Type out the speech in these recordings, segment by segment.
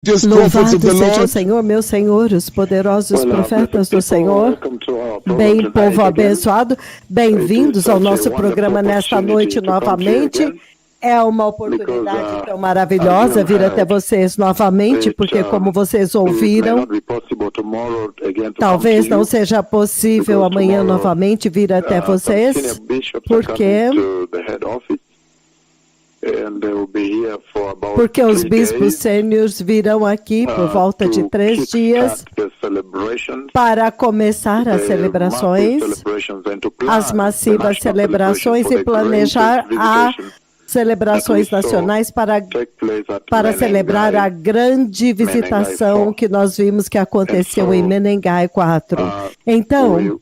Just prophets of Louvado the seja o Lord. Senhor, meu Senhor, os poderosos profetas do Senhor. Bem, Bem, povo abençoado, bem-vindos ao nosso programa nesta noite novamente. É uma oportunidade tão maravilhosa vir até vocês novamente, porque como vocês ouviram, talvez não seja possível amanhã novamente vir até vocês, porque os bispos sêniores virão aqui por volta de 3 dias para começar as celebrações, as massivas celebrações e planejar as celebrações nacionais para celebrar a grande visitação que nós vimos que aconteceu em Menengai 4. Então,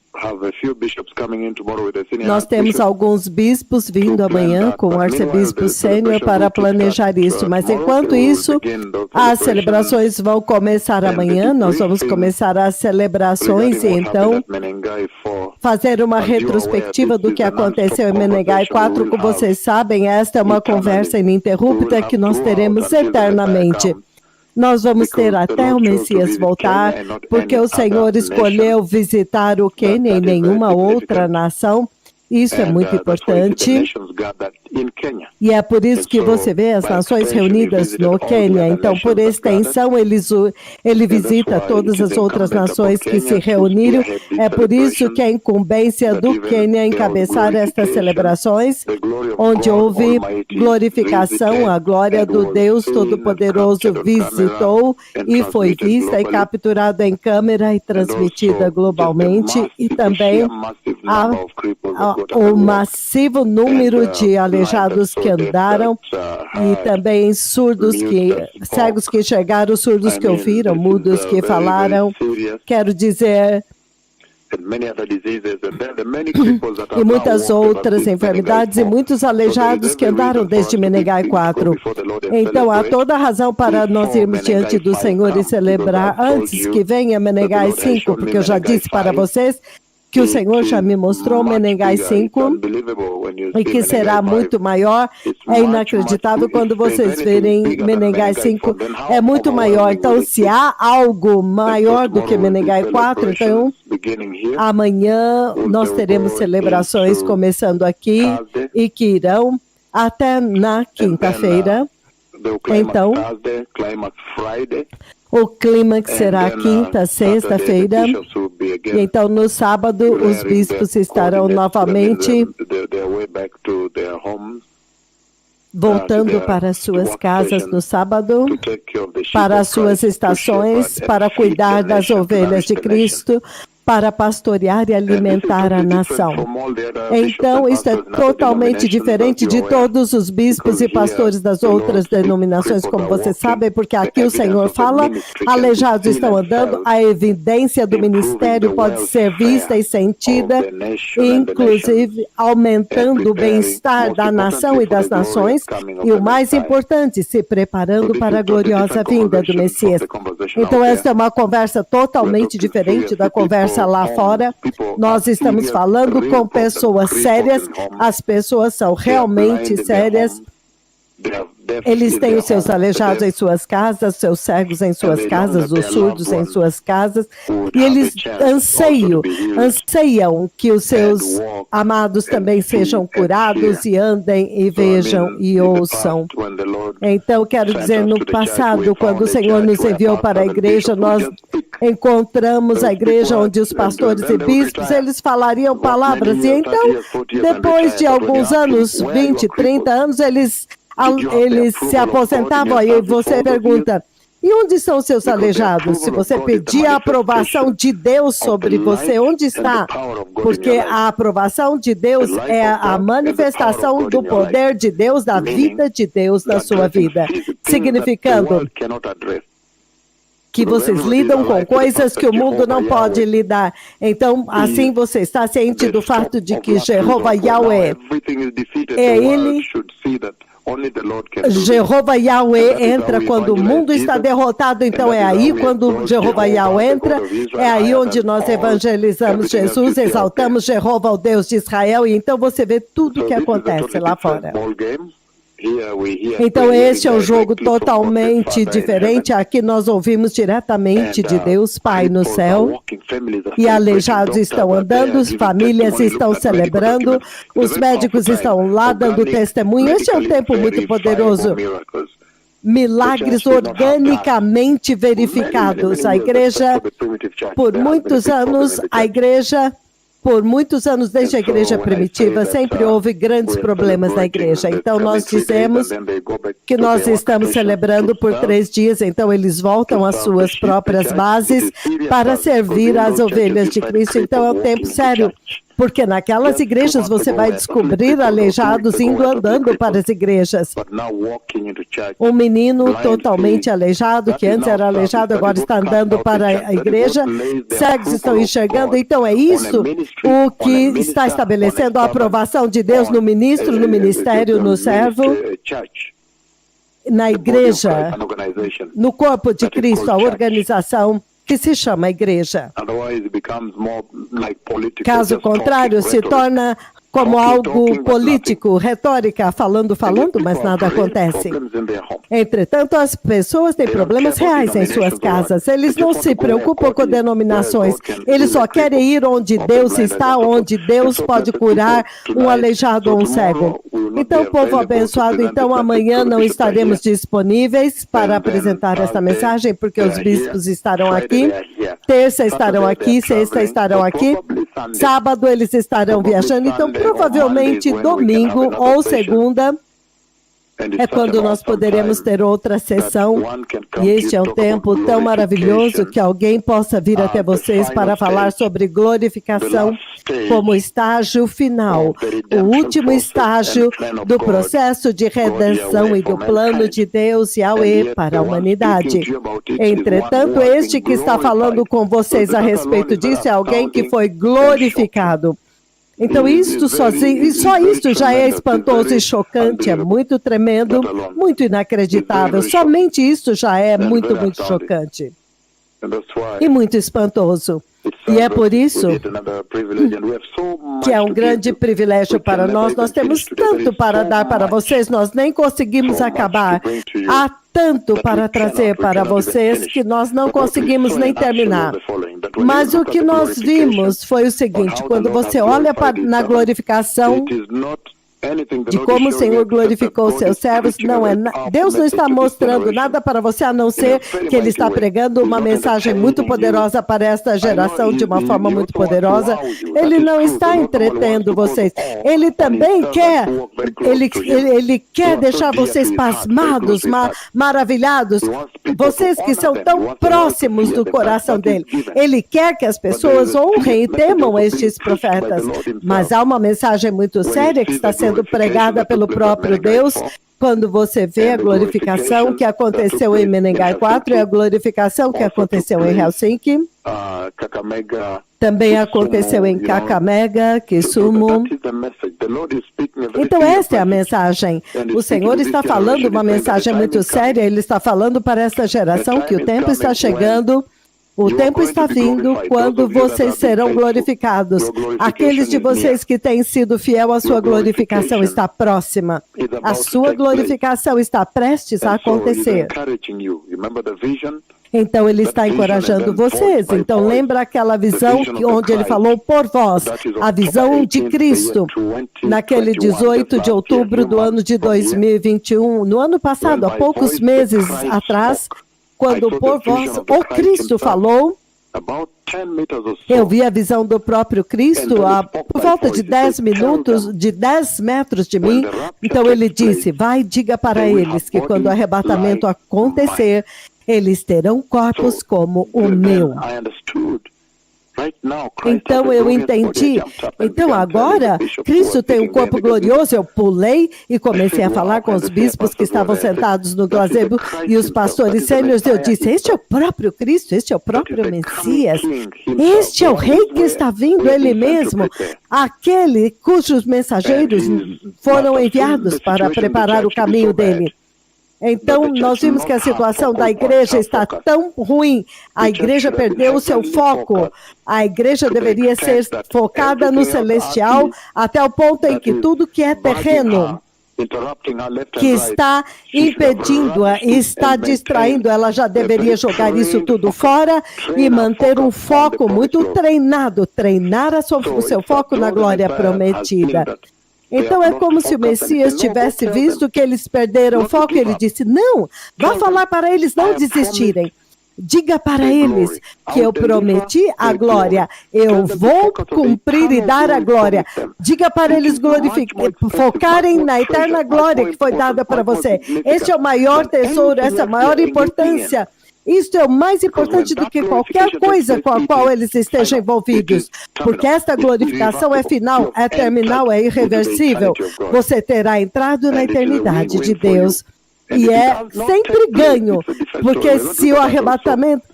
nós temos alguns bispos vindo amanhã com o arcebispo sênior para planejar isso, mas enquanto isso, as celebrações vão começar amanhã, nós vamos começar as celebrações e então fazer uma retrospectiva do que aconteceu em Menengai 4. Como vocês sabem, esta é uma conversa ininterrupta que nós teremos eternamente. Nós vamos ter até o Messias voltar, porque o Senhor escolheu visitar o Quênia e nenhuma outra nação. Isso é muito importante. E é por isso que você vê as nações reunidas no Quênia. Então, por extensão, ele visita todas as outras nações que se reuniram. É por isso que a incumbência do Quênia é encabeçar estas celebrações, onde houve glorificação, a glória do Deus Todo-Poderoso visitou e foi vista e capturada em câmera e transmitida globalmente. E também o massivo número de aleijados que andaram e também cegos que chegaram, surdos que ouviram, mudos que falaram. Quero dizer, e muitas outras enfermidades e muitos aleijados que andaram desde Menengai 4. Então, há toda a razão para nós irmos diante do Senhor e celebrar antes que venha Menengai 5, porque eu já disse para vocês que o Senhor já me mostrou Menengai 5 e que será muito maior. É inacreditável quando vocês verem Menengai 5, é muito maior. Então, se há algo maior do que Menengai 4, então amanhã nós teremos celebrações começando aqui e que irão até na quinta-feira. Então, o clímax será quinta, sexta-feira, e então no sábado os bispos estarão novamente voltando para suas casas no sábado, para as suas estações, para cuidar das ovelhas de Cristo, para pastorear e alimentar a nação. Então, isso é totalmente diferente de todos os bispos e pastores das outras denominações, como vocês sabem, porque aqui o Senhor fala, aleijados estão andando, a evidência do ministério pode ser vista e sentida, inclusive aumentando o bem-estar da nação e das nações, e o mais importante, se preparando para a gloriosa vinda do Messias. Então, esta é uma conversa totalmente diferente da conversa lá fora. Nós estamos falando com pessoas sérias, as pessoas são realmente sérias. Eles têm os seus aleijados em suas casas, seus cegos em suas casas, os surdos em suas casas, e eles anseiam que os seus amados também sejam curados e andem e vejam e ouçam. Então, quero dizer, no passado, quando o Senhor nos enviou para a igreja, nós encontramos a igreja onde os pastores e bispos, eles falariam palavras, e então, depois de alguns anos, 20, 30 anos, eles se aposentavam, e você pergunta, e onde estão os seus aleijados? Se você pedir a aprovação de Deus sobre você, onde está? Porque a aprovação de Deus é a manifestação do poder de Deus, da vida de Deus na sua vida, significando que vocês lidam com coisas que o mundo não pode lidar. Então, assim você está ciente do fato de que Jeová Yahweh é Ele. Jeová Yahweh entra quando o mundo está derrotado, então é aí quando Jeová Yahweh entra, é aí onde nós evangelizamos Jesus, exaltamos Jeová, o Deus de Israel, e então você vê tudo o que acontece lá fora. Então este é um jogo totalmente diferente. Aqui nós ouvimos diretamente de Deus Pai no céu, e aleijados estão andando, famílias estão celebrando, os médicos estão lá dando testemunho. Este é um tempo muito poderoso. Milagres organicamente verificados. A igreja, por muitos anos, desde a igreja primitiva, sempre houve grandes problemas na igreja. Então, nós dizemos que nós estamos celebrando por 3 dias, então eles voltam às suas próprias bases para servir as ovelhas de Cristo. Então, é um tempo sério, porque naquelas igrejas você vai descobrir aleijados indo andando para as igrejas. Um menino totalmente aleijado, que antes era aleijado, agora está andando para a igreja. Cegos estão enxergando. Então é isso o que está estabelecendo a aprovação de Deus no ministro, no ministério, no servo, na igreja, no corpo de Cristo, a organização que se chama igreja. Caso contrário, se torna como algo político, retórica, falando, mas nada acontece. Entretanto, as pessoas têm problemas reais em suas casas. Eles não se preocupam com denominações. Eles só querem ir onde Deus está, onde Deus pode curar um aleijado ou um cego. Então, povo abençoado, então amanhã não estaremos disponíveis para apresentar esta mensagem, porque os bispos estarão aqui. Terça estarão aqui, sexta estarão aqui. Sábado eles estarão viajando, então provavelmente domingo ou segunda é quando nós poderemos ter outra sessão. E este é um tempo tão maravilhoso que alguém possa vir até vocês para falar sobre glorificação como estágio final, o último estágio do processo de redenção e do plano de Deus Yahweh para a humanidade. Entretanto, este que está falando com vocês a respeito disso é alguém que foi glorificado. Então, isto sozinho, e só isto já é espantoso e chocante, é muito tremendo, muito inacreditável. Somente isso já é muito, muito chocante. E muito espantoso. E é por isso que é um grande privilégio para nós. Nós temos tanto para dar para vocês, nós nem conseguimos acabar. Há tanto para trazer para vocês que nós não conseguimos nem terminar. Mas o que nós vimos foi o seguinte: quando você olha na glorificação de como o Senhor glorificou seus servos, Deus não está mostrando nada para você, a não ser que Ele está pregando uma mensagem muito poderosa para esta geração, de uma forma muito poderosa. Ele não está entretendo vocês. Ele também quer, Ele quer deixar vocês pasmados, maravilhados, vocês que são tão próximos do coração dele. Ele quer que as pessoas honrem e temam estes profetas. Mas há uma mensagem muito séria que está sendo pregada pelo próprio Deus. Quando você vê a glorificação que aconteceu em Menengai 4 e a glorificação que aconteceu em Helsinki, também aconteceu em Kakamega, Kisumu. Então esta é a mensagem. O Senhor está falando uma mensagem muito séria. Ele está falando para esta geração que o tempo está chegando. O tempo está vindo quando vocês serão glorificados. Aqueles de vocês que têm sido fiel, a sua glorificação está próxima. A sua glorificação está prestes a acontecer. Então ele está encorajando vocês. Então lembra aquela visão onde ele falou por vós, a visão de Cristo, naquele 18 de outubro do ano de 2021, no ano passado, há poucos meses atrás, quando por vós o Cristo falou, eu vi a visão do próprio Cristo por volta de 10 minutos, de 10 metros de mim. Então ele disse: vai, diga para eles que quando o arrebatamento acontecer, eles terão corpos como o meu. Então eu entendi. Então agora, Cristo tem um corpo glorioso. Eu pulei e comecei a falar com os bispos que estavam sentados no gazebo e os pastores sêniores. Eu disse: este é o próprio Cristo, este é o próprio Messias. Este é o rei que está vindo, ele mesmo. Aquele cujos mensageiros foram enviados para preparar o caminho dele. Então, nós vimos que a situação da igreja está tão ruim. A igreja perdeu o seu foco. A igreja deveria ser focada no celestial, até o ponto em que tudo que é terreno, que está impedindo-a, está distraindo. Ela já deveria jogar isso tudo fora e manter um foco muito treinado, treinar o seu foco na glória prometida. Então é como se o Messias tivesse visto que eles perderam o foco e ele disse, não, vá falar para eles não desistirem. Diga para eles que eu prometi a glória, eu vou cumprir e dar a glória. Diga para eles focarem na eterna glória que foi dada para você. Este é o maior tesouro, essa é a maior importância. Isto é o mais importante do que qualquer coisa com a qual eles estejam envolvidos. Porque esta glorificação é final, é terminal, é irreversível. Você terá entrado na eternidade de Deus. E é sempre ganho, porque se o arrebatamento...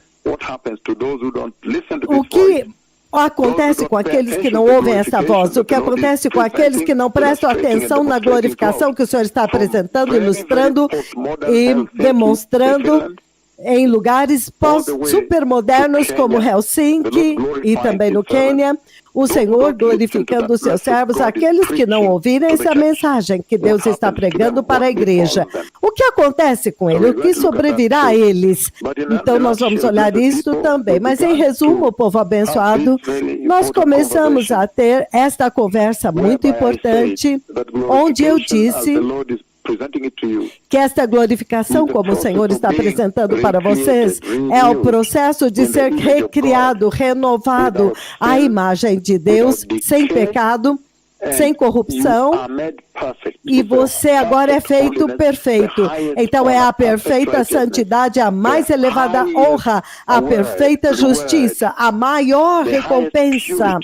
O que acontece com aqueles que não ouvem essa voz? O que acontece com aqueles que não prestam atenção na glorificação que o Senhor está apresentando, ilustrando e demonstrando em lugares supermodernos como Helsinki e também no Quênia, o Senhor glorificando os seus servos, aqueles que não ouvirem essa mensagem que Deus está pregando para a igreja. O que acontece com ele? O que sobrevirá a eles? Então nós vamos olhar isso também. Mas em resumo, povo abençoado, nós começamos a ter esta conversa muito importante, onde eu disse que esta glorificação, como o Senhor está apresentando para vocês, é o processo de ser recriado, renovado à imagem de Deus, sem pecado, sem corrupção, e você agora é feito perfeito. Então é a perfeita santidade, a mais elevada honra, a perfeita justiça, a maior recompensa,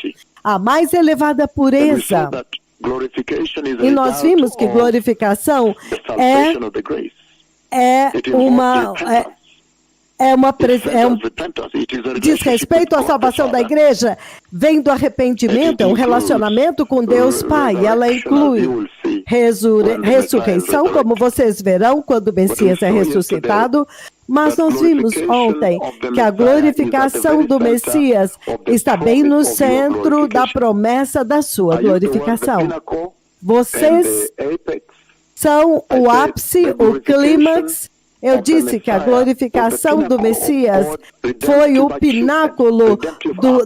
a mais elevada pureza. E nós vimos que glorificação diz respeito à salvação da igreja, vem do arrependimento, é um relacionamento com Deus Pai, e ela inclui ressurreição, como vocês verão quando o Messias é ressuscitado. Mas nós vimos ontem que a glorificação do Messias está bem no centro da promessa da sua glorificação. Vocês são o ápice, o clímax. Eu disse que a glorificação do Messias foi o pináculo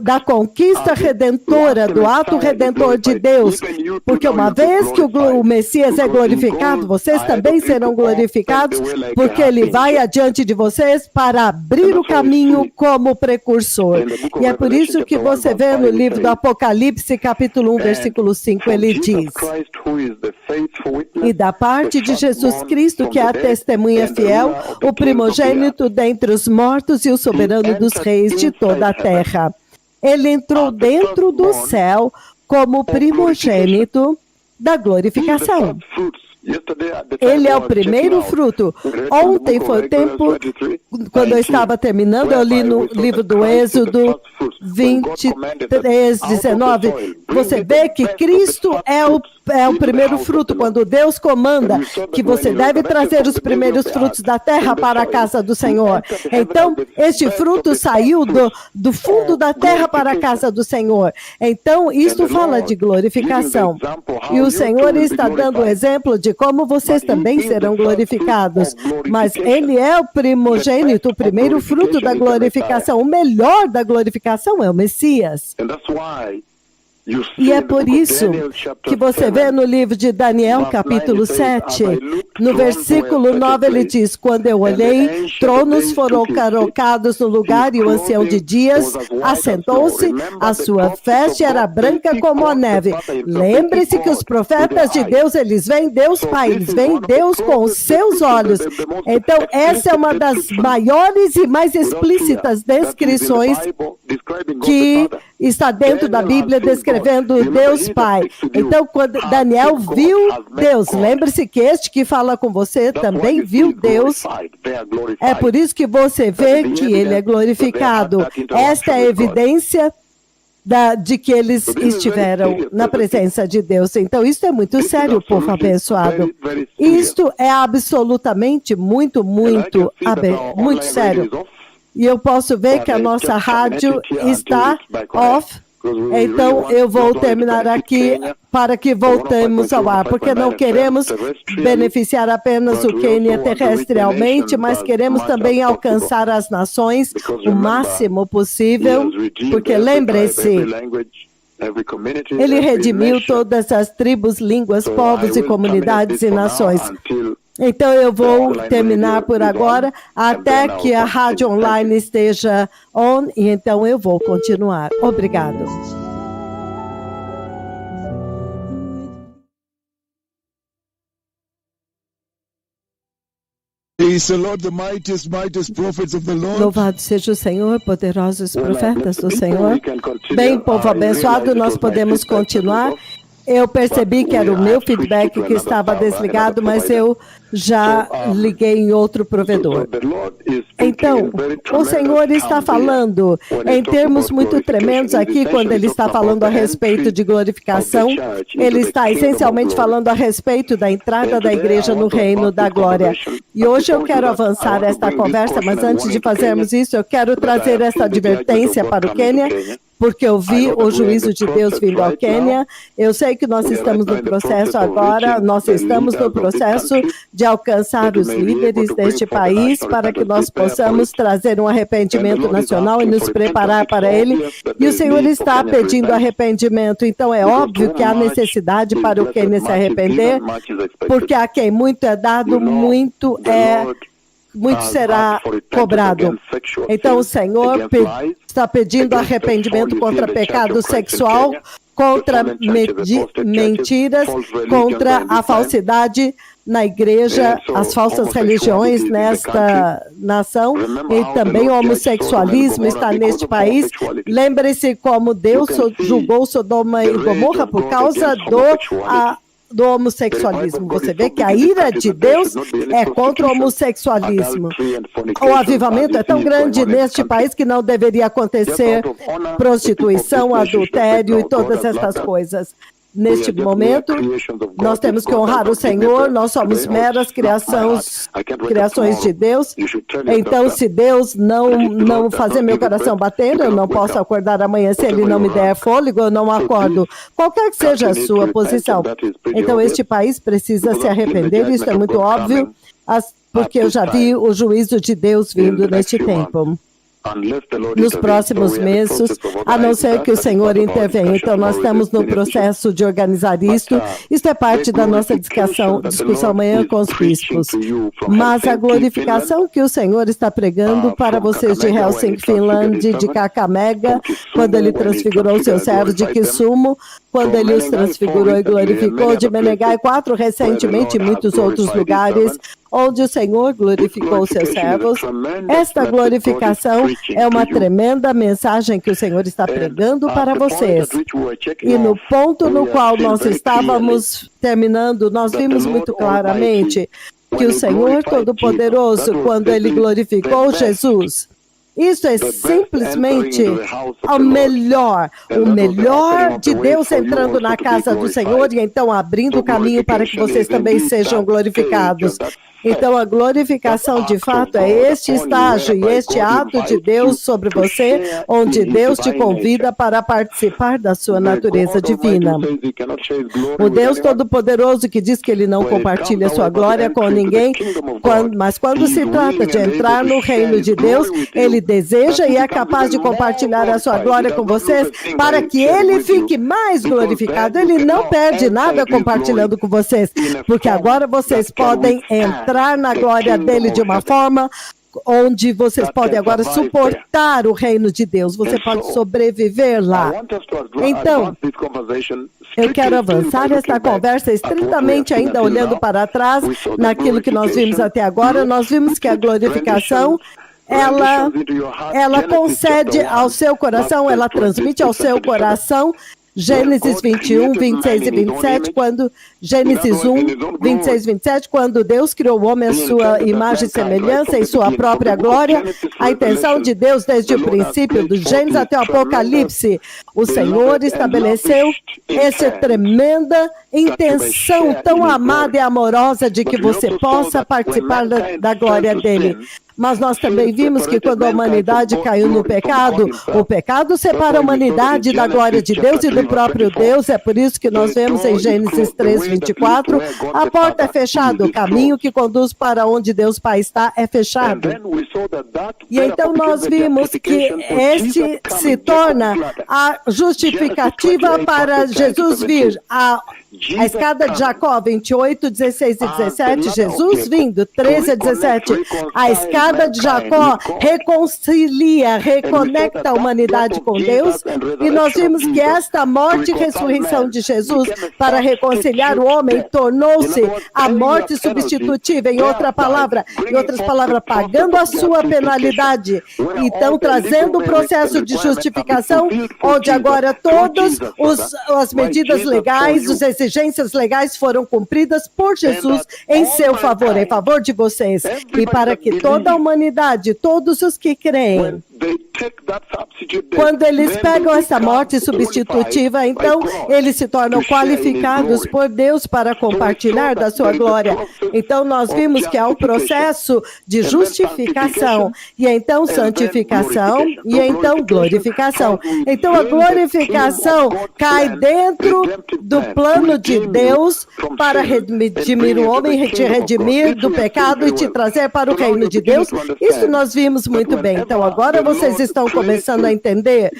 da conquista redentora, do ato redentor de Deus. Porque uma vez que o Messias é glorificado, vocês também serão glorificados, porque ele vai adiante de vocês para abrir o caminho como precursor. E é por isso que você vê no livro do Apocalipse, capítulo 1, versículo 5, ele diz: e da parte de Jesus Cristo, que é a testemunha fiel, o primogênito dentre os mortos e o soberano dos reis de toda a terra. Ele entrou dentro do céu como primogênito da glorificação. Ele é o primeiro fruto. Ontem foi o tempo, quando eu estava terminando, eu li no livro do Êxodo 23, 19. Você vê que Cristo é o primeiro fruto, quando Deus comanda que você deve trazer os primeiros frutos da terra para a casa do Senhor. Então, este fruto saiu do fundo da terra para a casa do Senhor. Então, isto fala de glorificação. E o Senhor está dando o exemplo de como vocês também serão glorificados. Mas Ele é o primogênito, o primeiro fruto da glorificação. O melhor da glorificação é o Messias. E é por isso que você vê no livro de Daniel, capítulo 7, no versículo 9, ele diz: quando eu olhei, tronos foram colocados no lugar e o ancião de dias assentou-se, a sua veste era branca como a neve. Lembre-se que os profetas de Deus, eles veem Deus Pai, eles veem Deus com os seus olhos. Então, essa é uma das maiores e mais explícitas descrições que está dentro da Bíblia, descrevendo Deus Pai. Então, quando Daniel viu Deus, lembre-se que este que fala com você também viu Deus. É por isso que você vê que ele é glorificado. Esta é a evidência de que eles estiveram na presença de Deus. Então, isso é muito sério, povo abençoado. Isto é absolutamente muito sério. E eu posso ver que a nossa rádio está off. Então, eu vou terminar aqui para que voltemos ao ar, porque não queremos beneficiar apenas o Quênia terrestrialmente, mas queremos também alcançar as nações o máximo possível, porque lembre-se, ele redimiu todas as tribos, línguas, povos e comunidades e nações. Então, eu vou terminar por agora, até que a rádio online esteja on, e então eu vou continuar. Obrigado. Louvado seja o Senhor, poderosos profetas do Senhor. Bem, povo abençoado, nós podemos continuar. Eu percebi que era o meu feedback que estava desligado, mas eu já liguei em outro provedor. Então, o Senhor está falando em termos muito tremendos aqui, quando Ele está falando a respeito de glorificação. Ele está essencialmente falando a respeito da entrada da igreja no reino da glória. E hoje eu quero avançar esta conversa, mas antes de fazermos isso, eu quero trazer essa advertência para o Quênia, porque eu vi o juízo de Deus vindo ao Quênia. Eu sei que nós estamos no processo agora, nós estamos no processo de alcançar os líderes deste país para que nós possamos trazer um arrependimento nacional e nos preparar para ele. E o Senhor está pedindo arrependimento, então é óbvio que há necessidade para o Quênia se arrepender, porque a quem muito é dado, muito será cobrado. Então o Senhor está pedindo arrependimento contra pecado sexual, contra mentiras, contra a falsidade na igreja, as falsas religiões nesta nação, e também o homossexualismo está neste país. Lembre-se como Deus julgou Sodoma e Gomorra por causa do homossexualismo. Você vê que a ira de Deus é contra o homossexualismo. O avivamento é tão grande neste país que não deveria acontecer prostituição, adultério e todas essas coisas. Neste momento, nós temos que honrar o Senhor, nós somos meras criações de Deus. Então, se Deus não fazer meu coração bater, eu não posso acordar amanhã. Se Ele não me der fôlego, eu não acordo. Qualquer que seja a sua posição. Então, este país precisa se arrepender, isso é muito óbvio, porque eu já vi o juízo de Deus vindo neste tempo. Nos próximos meses, a não ser que o Senhor intervenha. Então, nós estamos no processo de organizar isto. Isto é parte da nossa discussão amanhã com os bispos. Mas a glorificação que o Senhor está pregando para vocês de Helsinki, Finlândia, de Kakamega, quando Ele transfigurou seus servos de Kisumu, quando Ele os transfigurou e glorificou, de Menegai 4, recentemente, em muitos outros lugares, onde o Senhor glorificou seus servos. Esta glorificação é uma tremenda mensagem que o Senhor está pregando para vocês. E no ponto no qual nós estávamos terminando, nós vimos muito claramente que o Senhor Todo-Poderoso, quando Ele glorificou Jesus, isso é simplesmente o melhor de Deus entrando na casa do Senhor e então abrindo o caminho para que vocês também sejam glorificados. Então, a glorificação, de fato, é este estágio e este ato de Deus sobre você, onde Deus te convida para participar da sua natureza divina. O Deus Todo-Poderoso que diz que Ele não compartilha sua glória com ninguém, mas quando se trata de entrar no reino de Deus, Ele deseja e é capaz de compartilhar a sua glória com vocês para que Ele fique mais glorificado. Ele não perde nada compartilhando com vocês, porque agora vocês podem entrar na glória dele de uma forma onde vocês podem agora suportar o reino de Deus. Você pode sobreviver lá. Então, eu quero avançar esta conversa estritamente ainda olhando para trás naquilo que nós vimos até agora. Nós vimos que a glorificação ela concede ao seu coração, ela transmite ao seu coração Gênesis 21, 26 e 27, Gênesis 1, 26 e 27, quando Deus criou o homem à sua imagem e semelhança e sua própria glória, a intenção de Deus desde o princípio, do Gênesis até o Apocalipse, o Senhor estabeleceu essa tremenda intenção tão amada e amorosa de que você possa participar da glória dele. Mas nós também vimos que quando a humanidade caiu no pecado, o pecado separa a humanidade da glória de Deus e do próprio Deus. É por isso que nós vemos em Gênesis 3:24, a porta é fechada, o caminho que conduz para onde Deus Pai está é fechado. E então nós vimos que este se torna a justificativa para Jesus vir. A escada de Jacó, 28, 16 e 17, Jesus vindo, 13 a 17. A escada de Jacó reconcilia, reconecta a humanidade com Deus. E nós vimos que esta morte e ressurreição de Jesus para reconciliar o homem tornou-se a morte substitutiva. Em outras palavras, pagando a sua penalidade. Então, trazendo o processo de justificação, onde agora todas as medidas legais, os exigências legais foram cumpridas por Jesus em seu favor, em favor de vocês. E para que toda a humanidade, todos os que creem, quando eles pegam essa morte substitutiva, então eles se tornam qualificados por Deus para compartilhar da sua glória. Então nós vimos que há um processo de justificação, e então santificação, e então glorificação. Então a glorificação cai dentro do plano de Deus para redimir o homem, te redimir do pecado e te trazer para o reino de Deus. Isso nós vimos muito bem. Então agora vocês estão começando a entender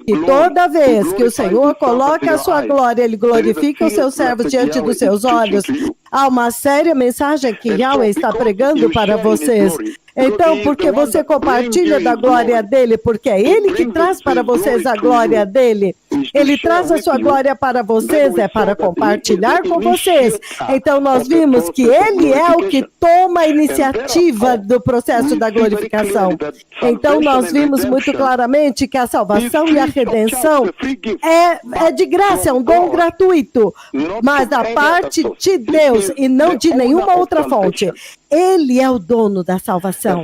que toda vez que o Senhor coloca a sua glória, Ele glorifica os seus servos diante dos seus olhos. Há uma séria mensagem que Yahweh está pregando para vocês. Então, porque você compartilha da glória dele, porque é ele que traz para vocês a glória dele. Ele traz a sua glória para vocês, é para compartilhar com vocês. Então, nós vimos que ele é o que toma a iniciativa do processo da glorificação. Então, nós vimos muito claramente que a salvação e a redenção é de graça, é um dom gratuito, mas da parte de Deus e não de nenhuma outra fonte. Ele é o dono da salvação.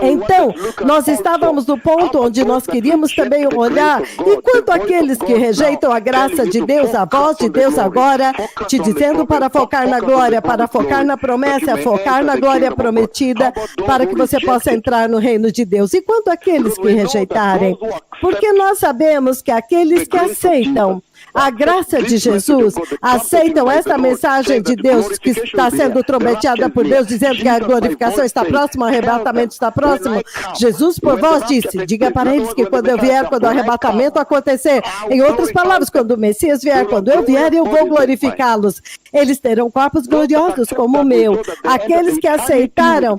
Então, nós estávamos no ponto onde nós queríamos também olhar, e quanto àqueles que rejeitam a graça de Deus, a voz de Deus agora, te dizendo para focar na glória, para focar na promessa, focar na glória prometida, para que você possa entrar no reino de Deus. E quanto àqueles que rejeitarem? Porque nós sabemos que aqueles que aceitam a graça de Jesus, aceitam esta mensagem de Deus que está sendo trombeteada por Deus, dizendo que a glorificação está próxima, o arrebatamento está próximo. Jesus por vós disse, diga para eles que quando eu vier, quando o arrebatamento acontecer, em outras palavras, quando o Messias vier, quando eu vier, eu vou glorificá-los. Eles terão corpos gloriosos como o meu. Aqueles que aceitaram,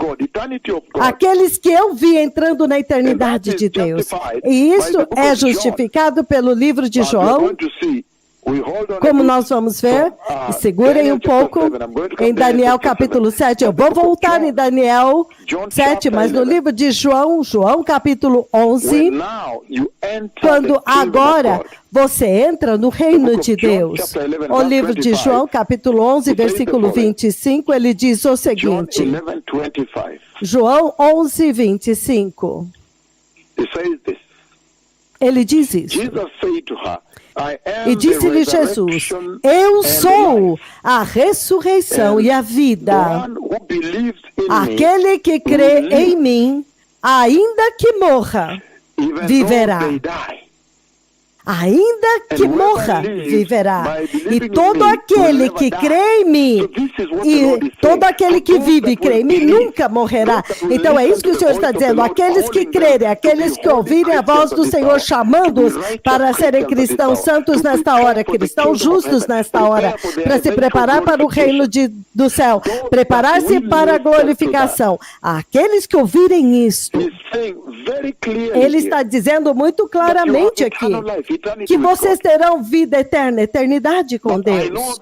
aqueles que eu vi entrando na eternidade de Deus. E isso é justificado pelo livro de João. Como nós vamos ver, segurem um pouco, em Daniel capítulo 7, eu vou voltar em Daniel 7, mas no livro de João capítulo 11, quando agora você entra no reino de Deus. O livro de João capítulo 11, versículo 25, ele diz o seguinte, João 11, 25, ele diz isso. E disse-lhe Jesus, eu sou a ressurreição e a vida. Aquele que crê em mim, ainda que morra, viverá. Ainda que morra, viverá. E todo aquele que crê em mim, e todo aquele que vive e crê em mim, nunca morrerá. Então é isso que o Senhor está dizendo. Aqueles que crerem, aqueles que ouvirem a voz do Senhor chamando-os para serem cristãos santos nesta hora, cristãos justos nesta hora, para se preparar para o reino do céu, preparar-se para a glorificação. Aqueles que ouvirem isto, ele está dizendo muito claramente aqui, que vocês terão vida eterna, eternidade com Deus.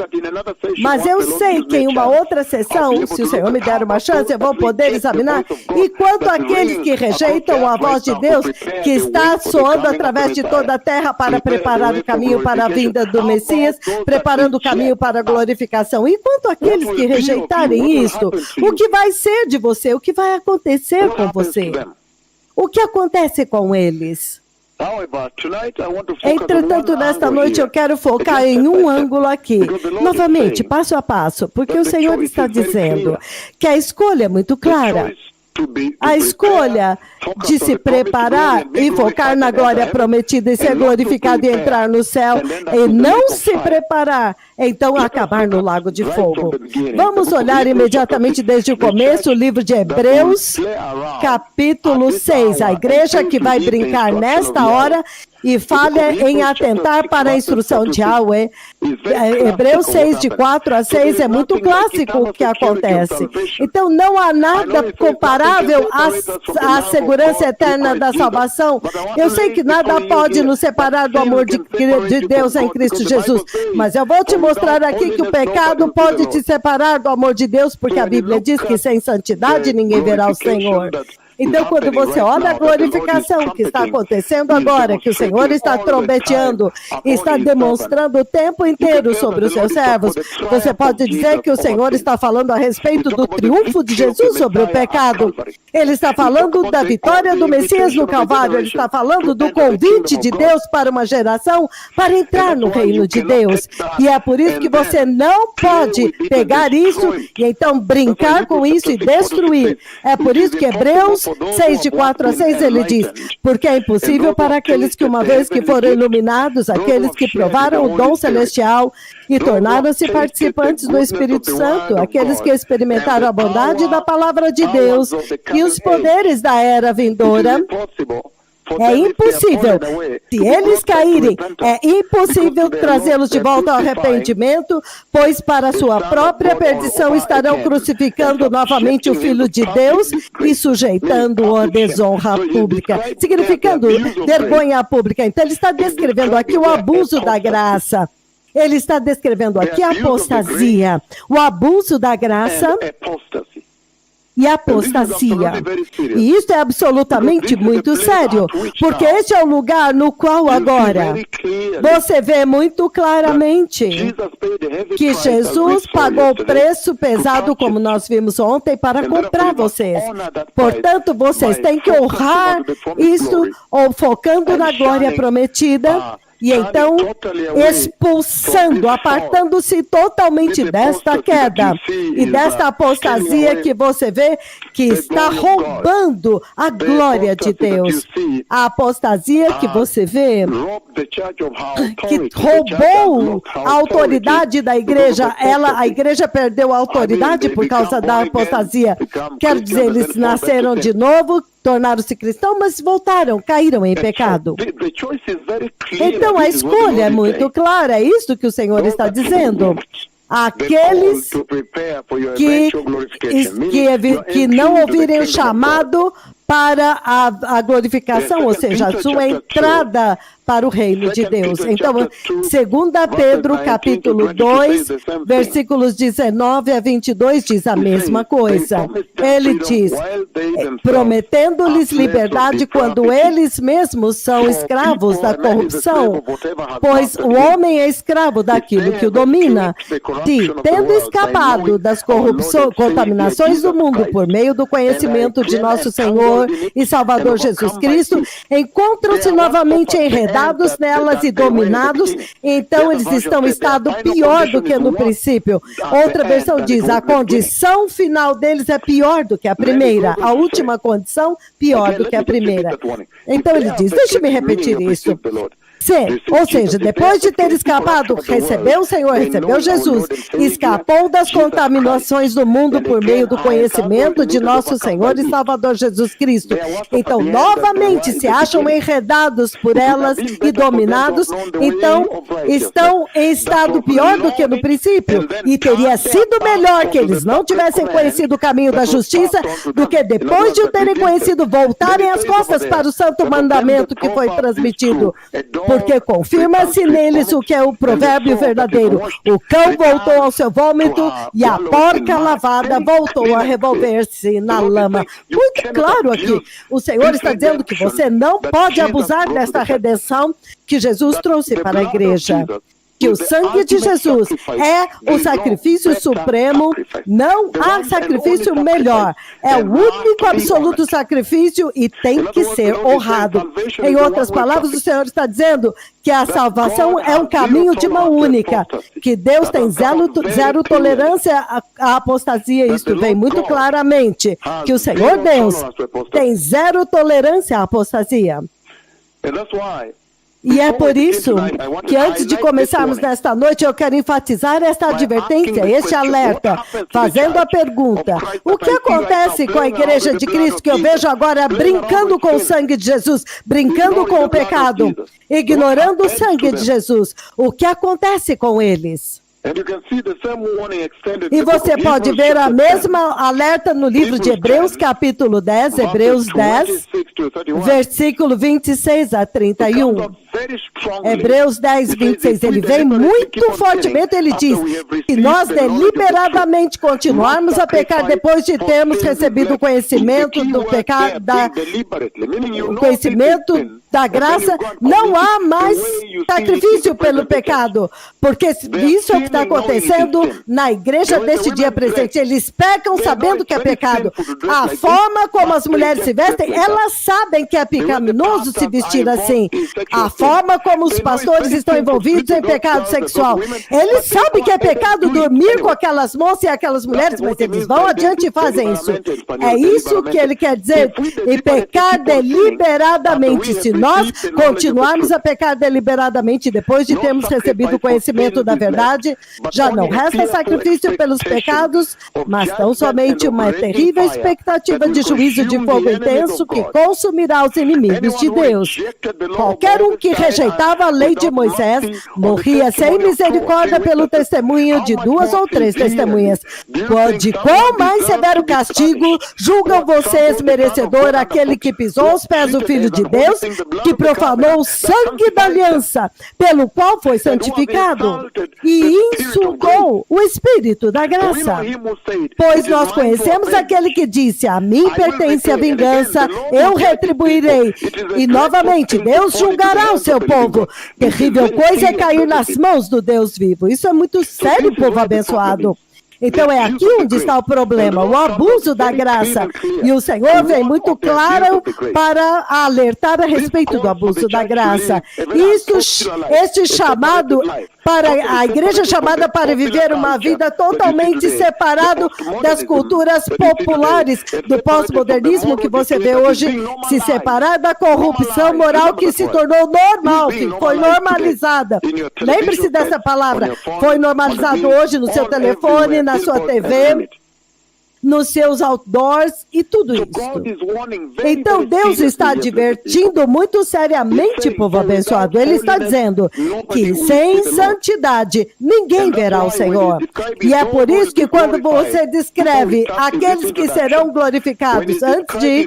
Mas eu sei que em uma outra sessão, se o Senhor me der uma chance, eu vou poder examinar. E quanto àqueles que rejeitam a voz de Deus, que está soando através de toda a terra para preparar o caminho para a vinda do Messias, preparando o caminho para a glorificação. E quanto àqueles que rejeitarem isto, o que vai ser de você? O que vai acontecer com você? O que acontece com eles? Entretanto, nesta noite eu quero focar em um ângulo aqui. Novamente, passo a passo, porque o Senhor está dizendo que a escolha é muito clara. A escolha de se preparar e focar na glória prometida e ser glorificado e entrar no céu, e não se preparar, então acabar no lago de fogo. Vamos olhar imediatamente desde o começo, o livro de Hebreus, capítulo 6. A igreja que vai brincar nesta hora e falha em atentar para a instrução de Yahweh. Hebreus 6, de 4 a 6, é muito clássico o que acontece. Então, não há nada comparável à segurança eterna da salvação. Eu sei que nada pode nos separar do amor de Deus em Cristo Jesus, mas eu vou te mostrar aqui que o pecado pode te separar do amor de Deus, porque a Bíblia diz que sem santidade ninguém verá o Senhor. Então, quando você olha a glorificação que está acontecendo agora, que o Senhor está trombeteando, está demonstrando o tempo inteiro sobre os seus servos, você pode dizer que o Senhor está falando a respeito do triunfo de Jesus sobre o pecado. Ele está falando da vitória do Messias no Calvário. Ele está falando do convite de Deus para uma geração para entrar no reino de Deus. E é por isso que você não pode pegar isso e então brincar com isso e destruir. É por isso que Hebreus 6, de 4 a 6, ele diz: porque é impossível para aqueles que uma vez que foram iluminados, aqueles que provaram o dom celestial e tornaram-se participantes do Espírito Santo, aqueles que experimentaram a bondade da palavra de Deus e os poderes da era vindoura. É impossível, se eles caírem, é impossível trazê-los de volta ao arrependimento, pois para sua própria perdição estarão crucificando novamente o Filho de Deus e sujeitando-o à desonra pública, significando vergonha pública. Então ele está descrevendo aqui o abuso da graça. Ele está descrevendo aqui a apostasia, o abuso da graça e a apostasia. E isso é absolutamente muito sério, porque este é o lugar no qual agora você vê muito claramente que Jesus pagou o preço pesado, como nós vimos ontem, para comprar vocês. Portanto, vocês têm que honrar isso, ou focando na glória prometida, e então expulsando, apartando-se totalmente desta queda e desta apostasia que você vê que está roubando a glória de Deus. A apostasia que você vê que roubou a autoridade da igreja. A igreja perdeu a autoridade por causa da apostasia. Quero dizer, eles nasceram de novo, tornaram-se cristãos, mas voltaram, caíram em pecado. Então a escolha é muito clara, é isso que o Senhor está dizendo. Aqueles que não ouvirem o chamado para a glorificação, ou seja, a sua entrada para o reino de Deus. Então, 2 Pedro, capítulo 2, versículos 19 a 22, diz a mesma coisa. Ele diz, prometendo-lhes liberdade quando eles mesmos são escravos da corrupção, pois o homem é escravo daquilo que o domina. Se, tendo escapado das contaminações do mundo por meio do conhecimento de nosso Senhor e Salvador Jesus Cristo, encontram-se novamente enredados nelas e dominados, então eles estão em estado pior do que no princípio. Outra versão diz, a condição final deles é pior do que a primeira, a última condição pior do que a primeira. Então ele diz, deixe-me repetir isso. Ou seja, depois de ter escapado, recebeu o Senhor, recebeu Jesus, escapou das contaminações do mundo por meio do conhecimento de nosso Senhor e Salvador Jesus Cristo. Então, novamente, se acham enredados por elas e dominados, então estão em estado pior do que no princípio. E teria sido melhor que eles não tivessem conhecido o caminho da justiça do que depois de o terem conhecido, voltarem as costas para o santo mandamento que foi transmitido. Porque confirma-se neles o que é o provérbio verdadeiro. O cão voltou ao seu vômito e a porca lavada voltou a revolver-se na lama. Muito claro aqui. O Senhor está dizendo que você não pode abusar desta redenção que Jesus trouxe para a igreja. que o sangue de Jesus é o sacrifício supremo, não há sacrifício melhor. É o único absoluto sacrifício e tem que ser honrado. Em outras palavras, o Senhor está dizendo que a salvação é um caminho de mão única, que Deus tem zero tolerância à apostasia. Isto vem muito claramente, que o Senhor Deus tem zero tolerância à apostasia. E é por isso que antes de começarmos nesta noite, eu quero enfatizar esta advertência, este alerta, fazendo a pergunta: o que acontece com a Igreja de Cristo que eu vejo agora brincando com o sangue de Jesus, brincando com o pecado, ignorando o sangue de Jesus? O que acontece com eles? E você pode ver a mesma alerta no livro de Hebreus, capítulo 10, Hebreus 10, versículo 26 a 31. Hebreus 10, 26, ele vem muito fortemente, ele diz: se nós deliberadamente continuarmos a pecar depois de termos recebido o conhecimento do pecado, o conhecimento da graça, não há mais sacrifício pelo pecado, porque isso é o que está acontecendo na igreja deste dia presente. Eles pecam sabendo que é pecado. A forma como as mulheres se vestem, elas sabem que é pecaminoso se vestir assim. A forma como os pastores estão envolvidos em pecado sexual, eles sabem que é pecado dormir com aquelas moças e aquelas mulheres, mas eles vão adiante e fazem isso. É isso que ele quer dizer, e pecar deliberadamente. Se nós continuarmos a pecar deliberadamente depois de termos recebido o conhecimento da verdade, já não resta sacrifício pelos pecados, mas tão somente uma terrível expectativa de juízo de fogo intenso que consumirá os inimigos de Deus. Qualquer um que rejeitava a lei de Moisés morria sem misericórdia pelo testemunho de 2 ou 3 testemunhas. De qual mais severo castigo julgam vocês merecedor aquele que pisou aos pés do Filho de Deus, que profanou o sangue da aliança, pelo qual foi santificado, e insultou o Espírito da graça? Pois nós conhecemos aquele que disse: a mim pertence a vingança, eu retribuirei. E novamente, Deus julgará o seu povo. Terrível coisa é cair nas mãos do Deus vivo. Isso é muito sério, povo abençoado. Então é aqui onde está o problema, o abuso da graça. E o Senhor vem muito claro para alertar a respeito do abuso da graça. Este chamado para a igreja chamada para viver uma vida totalmente separado das culturas populares, do pós-modernismo que você vê hoje, se separar da corrupção moral que se tornou normal, que foi normalizada. Lembre-se dessa palavra, foi normalizado hoje no seu telefone, na sua TV, nos seus outdoors e tudo isso. Então Deus está advertindo muito seriamente, povo abençoado. Ele está dizendo que sem santidade ninguém verá o Senhor. E é por isso que quando você descreve aqueles que serão glorificados, antes de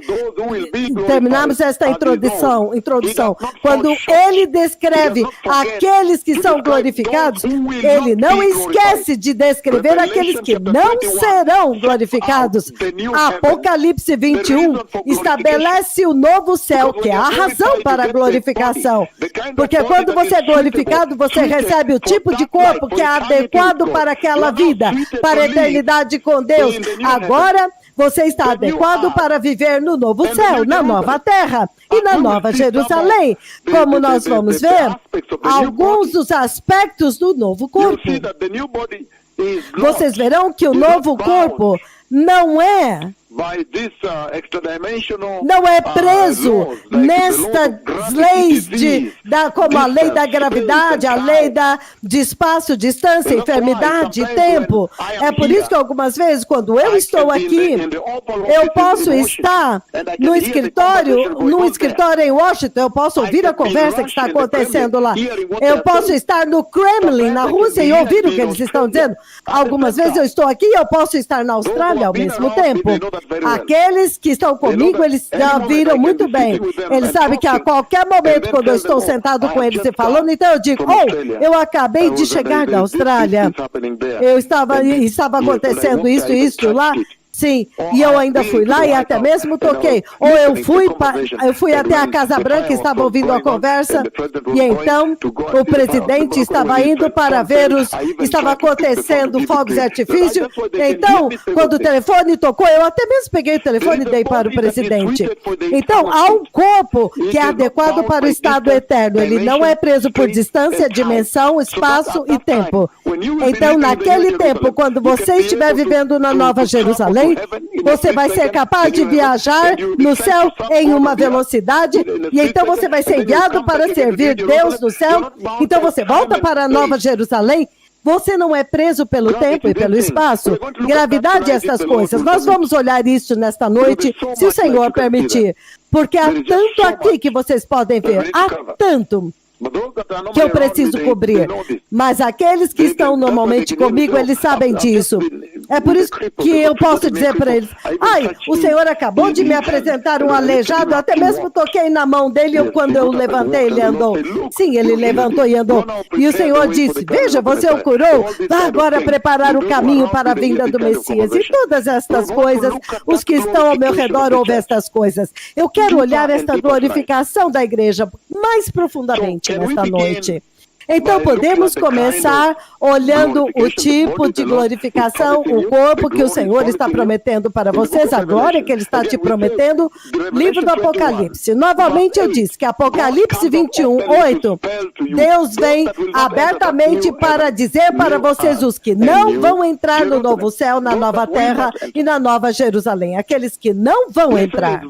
terminarmos esta introdução, quando ele descreve aqueles que são glorificados, ele não esquece de descrever aqueles que não serão glorificados. Apocalipse 21 estabelece o novo céu, que é a razão para a glorificação. Porque quando você é glorificado, você recebe o tipo de corpo que é adequado para aquela vida, para a eternidade com Deus. Agora, você está adequado para viver no novo céu, na nova terra e na nova Jerusalém. Como nós vamos ver, alguns dos aspectos do novo corpo. Vocês verão que o novo corpo não é preso nestas leis como a lei da gravidade, a lei de espaço, distância, enfermidade, tempo. É por isso que algumas vezes, quando eu estou aqui, eu posso estar no escritório em Washington, eu posso ouvir a conversa que está acontecendo lá. Eu posso estar no Kremlin, na Rússia, e ouvir o que eles estão dizendo. Algumas vezes eu estou aqui e eu posso estar na Austrália ao mesmo tempo. Aqueles que estão comigo, eles já viram muito bem. Eles sabem que a qualquer momento, quando eu estou sentado com eles e falando, então eu digo: eu acabei de chegar da Austrália. Estava acontecendo isso lá. Sim, e eu ainda fui lá e até mesmo toquei. Ou eu fui até a Casa Branca, estava ouvindo a conversa, e então o presidente estava indo para ver estava acontecendo fogos de artifício. Então, quando o telefone tocou, eu até mesmo peguei o telefone e dei para o presidente. Então, há um corpo que é adequado para o estado eterno. Ele não é preso por distância, dimensão, espaço e tempo. Então, naquele tempo, quando você estiver vivendo na Nova Jerusalém, você vai ser capaz de viajar no céu em uma velocidade, e então você vai ser enviado para servir Deus no céu. Então você volta para a Nova Jerusalém. Você não é preso pelo tempo e pelo espaço. Gravidade e essas coisas. Nós vamos olhar isso nesta noite, se o Senhor permitir. Porque há tanto aqui que vocês podem ver. Há tanto que eu preciso cobrir. Mas aqueles que estão normalmente comigo, eles sabem disso. É por isso que eu posso dizer para eles: ai, o Senhor acabou de me apresentar um aleijado, até mesmo toquei na mão dele, quando eu levantei, ele andou. Sim, ele levantou e andou. E o Senhor disse: veja, você o curou, vá agora preparar o caminho para a vinda do Messias. E todas estas coisas, os que estão ao meu redor ouvem estas coisas. Eu quero olhar esta glorificação da igreja mais profundamente nesta noite. Então podemos começar olhando o tipo de glorificação, o corpo que o Senhor está prometendo para vocês, a glória que Ele está te prometendo. Livro do Apocalipse. Novamente eu disse que Apocalipse 21:8, Deus vem abertamente para dizer para vocês os que não vão entrar no novo céu, na nova terra e na nova Jerusalém. Aqueles que não vão entrar.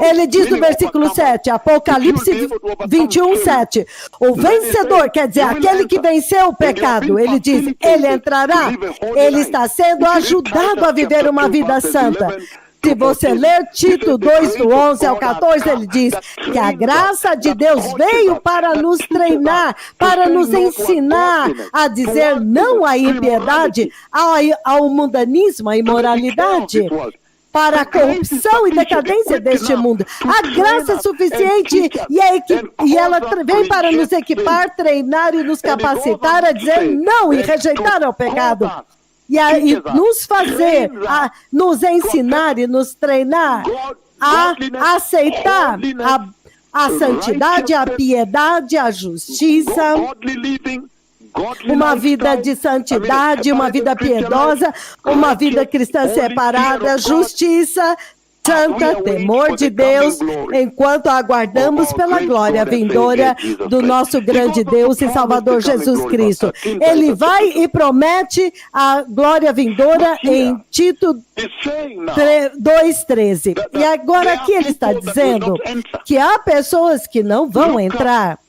Ele diz no versículo 7, Apocalipse 21:7, o vencedor, quer dizer, aquele que venceu o pecado, ele diz, ele entrará, ele está sendo ajudado a viver uma vida santa. Se você ler Tito 2, do 11 ao 14, ele diz que a graça de Deus veio para nos treinar, para nos ensinar a dizer não à impiedade, ao mundanismo, à imoralidade, para a corrupção e decadência deste mundo. A graça é suficiente e ela vem para nos equipar, treinar e nos capacitar a dizer não e rejeitar o pecado. E nos fazer, nos ensinar e nos treinar a aceitar a santidade, a piedade, a justiça, uma vida de santidade, uma vida piedosa, uma vida cristã separada, justiça, santa, temor de Deus, enquanto aguardamos pela glória vindoura do nosso grande Deus e Salvador Jesus Cristo. Ele vai e promete a glória vindoura em Tito 2:13. E agora aqui ele está dizendo que há pessoas que não vão entrar.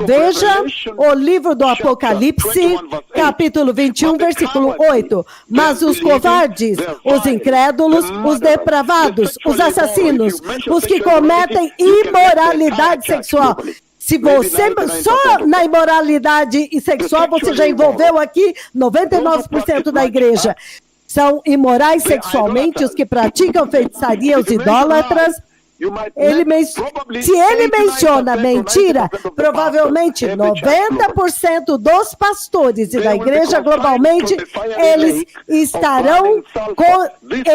Veja o livro do Apocalipse, capítulo 21, versículo 8. Mas os covardes, os incrédulos, os depravados, os assassinos, os que cometem imoralidade sexual. Se você, só na imoralidade sexual, você já envolveu aqui 99% da igreja. São imorais sexualmente os que praticam feitiçaria, os idólatras. Se ele menciona mentira, provavelmente 90% dos pastores e da igreja globalmente, eles estarão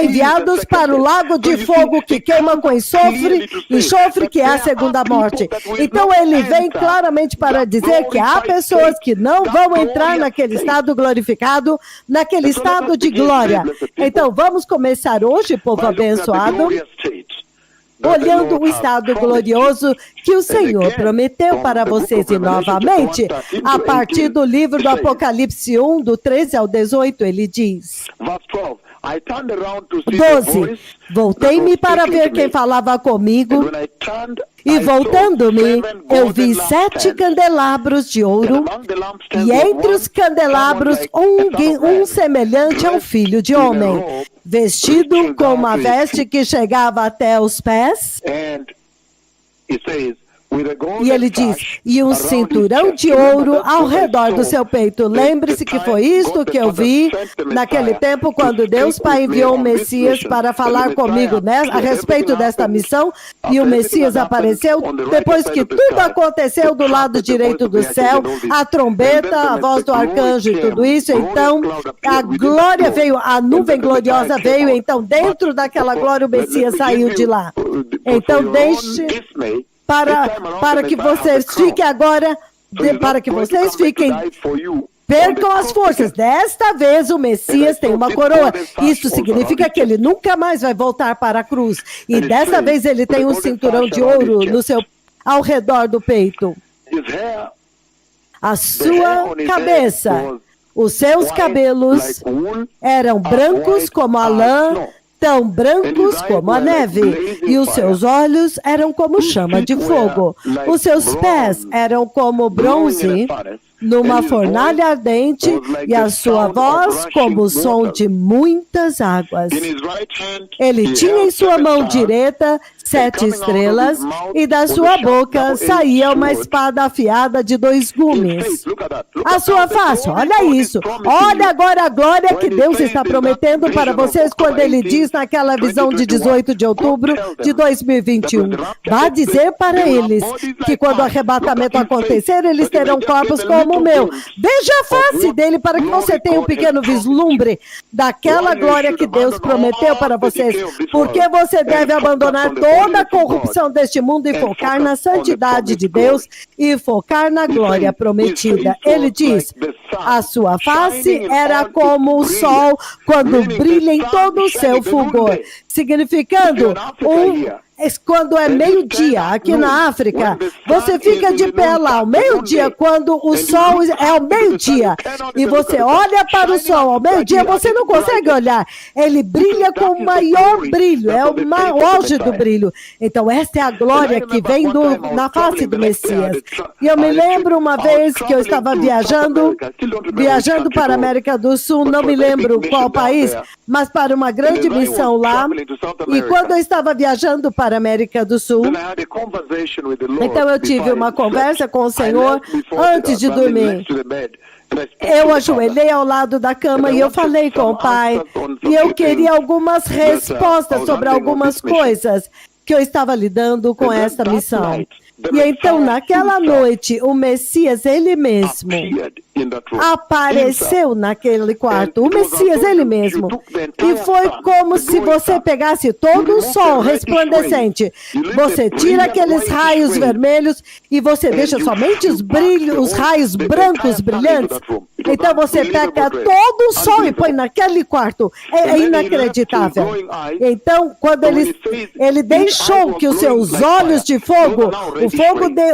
enviados para o lago de fogo que queima com enxofre, que é a segunda morte. Então ele vem claramente para dizer que há pessoas que não vão entrar naquele estado glorificado, naquele estado de glória. Então vamos começar hoje, povo abençoado, olhando o estado glorioso que o Senhor prometeu para vocês. E novamente, a partir do livro do Apocalipse 1, do 13 ao 18, ele diz: 12. Voltei-me para ver quem falava comigo, e voltando-me, eu vi 7 candelabros de ouro, e entre os candelabros um semelhante ao filho de homem, vestido com uma veste que chegava até os pés, E ele diz, e um cinturão de ouro ao redor do seu peito. Lembre-se que foi isto que eu vi naquele tempo, quando Deus Pai enviou o Messias para falar comigo, né, a respeito desta missão, e o Messias apareceu depois que tudo aconteceu do lado direito do céu, a trombeta, a voz do arcanjo e tudo isso. Então a glória veio, a nuvem gloriosa veio, então dentro daquela glória o Messias saiu de lá. Então deixe para que vocês fiquem agora, para que vocês fiquem, percam as forças. Desta vez o Messias tem uma coroa. Isso significa que ele nunca mais vai voltar para a cruz. E desta vez ele tem um cinturão de ouro ao redor do peito. A sua cabeça, os seus cabelos eram brancos como a lã, tão brancos como a neve, e os seus olhos eram como chama de fogo. Os seus pés eram como bronze numa fornalha ardente, e a sua voz como o som de muitas águas. Ele tinha em sua mão direita 7 estrelas, e da sua boca saía uma espada afiada de 2 gumes. A sua face, olha isso. Olha agora a glória que Deus está prometendo para vocês quando ele diz naquela visão de 18 de outubro de 2021. Vá dizer para eles que quando o arrebatamento acontecer, eles terão corpos como o meu. Veja a face dele para que você tenha um pequeno vislumbre daquela glória que Deus prometeu para vocês. Porque você deve abandonar toda a corrupção deste mundo e focar na santidade de Deus e focar na glória prometida. Ele diz, a sua face era como o sol quando brilha em todo o seu fulgor, significando quando é meio-dia, aqui na África, você fica de pé lá ao meio-dia, quando o sol é ao meio-dia, e você olha para o sol ao meio-dia, você não consegue olhar. Ele brilha com o maior brilho, é o auge do brilho. Então, esta é a glória que vem na face do Messias. E eu me lembro uma vez que eu estava viajando para a América do Sul, não me lembro qual país, mas para uma grande missão lá, e quando eu estava viajando para a América do Sul, então eu tive uma conversa com o Senhor antes de dormir. Eu ajoelhei ao lado da cama e eu falei com o Pai, e eu queria algumas respostas sobre algumas coisas que eu estava lidando com esta missão. E então, naquela noite, o Messias, ele mesmo, apareceu naquele quarto. O Messias, ele mesmo. E foi como se você pegasse todo o sol resplandecente. Você tira aqueles raios vermelhos e você deixa somente os raios brancos brilhantes. Então você pega todo o sol e põe naquele quarto. É inacreditável. Então, quando ele deixou que os seus olhos de fogo,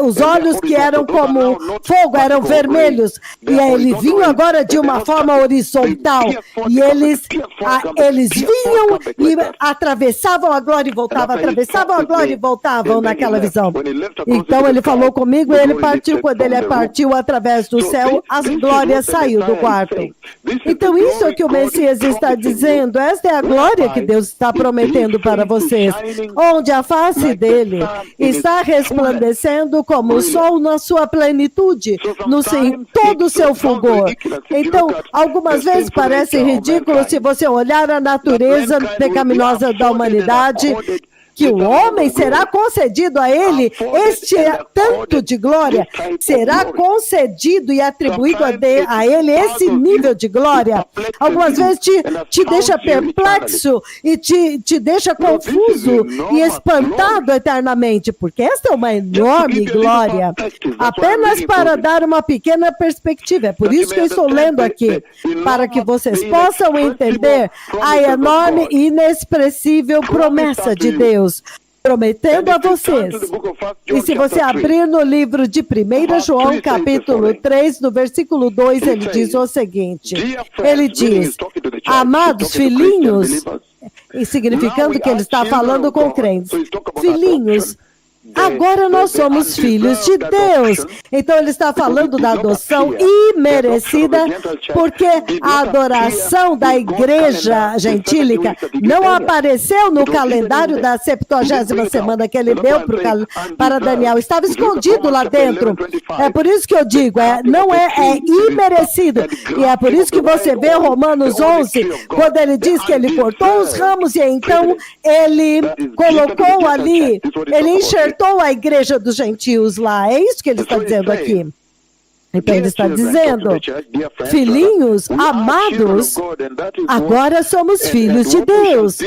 os olhos que eram como fogo, eram vermelhos, e ele vinha agora de uma forma horizontal, e eles vinham e atravessavam a glória e voltavam, atravessavam a glória e voltavam naquela visão. Então ele falou comigo e ele partiu. Quando ele partiu através do céu, as glórias saiu do quarto. Então isso é que o Messias está dizendo. Esta é a glória que Deus está prometendo para vocês, onde a face dele está resplandecendo como o sol na sua plenitude, em todo o seu fulgor. Então, algumas vezes parece ridículo se você olhar a natureza pecaminosa da humanidade, que o homem será concedido a ele este tanto de glória, será concedido e atribuído a ele esse nível de glória. Algumas vezes te deixa perplexo e te deixa confuso e espantado eternamente, porque esta é uma enorme glória, apenas para dar uma pequena perspectiva. É por isso que eu estou lendo aqui, para que vocês possam entender a enorme e inexpressível promessa de Deus, prometendo a vocês. E se você abrir no livro de 1 João, capítulo 3, no versículo 2, ele diz o seguinte, ele diz, amados filhinhos, e significando que ele está falando com crentes, filhinhos, Agora nós somos filhos de Deus. Então ele está falando da adoção imerecida, porque a adoração da igreja gentílica não apareceu no calendário da 70ª semana que ele deu para Daniel. Estava escondido lá dentro. É por isso que eu digo, não é imerecido. E é por isso que você vê Romanos 11, quando ele diz que ele cortou os ramos e então ele colocou ali, ele enxertou a igreja dos gentios lá. É isso que ele está dizendo aqui. Então ele está dizendo, filhinhos amados, agora somos filhos de Deus,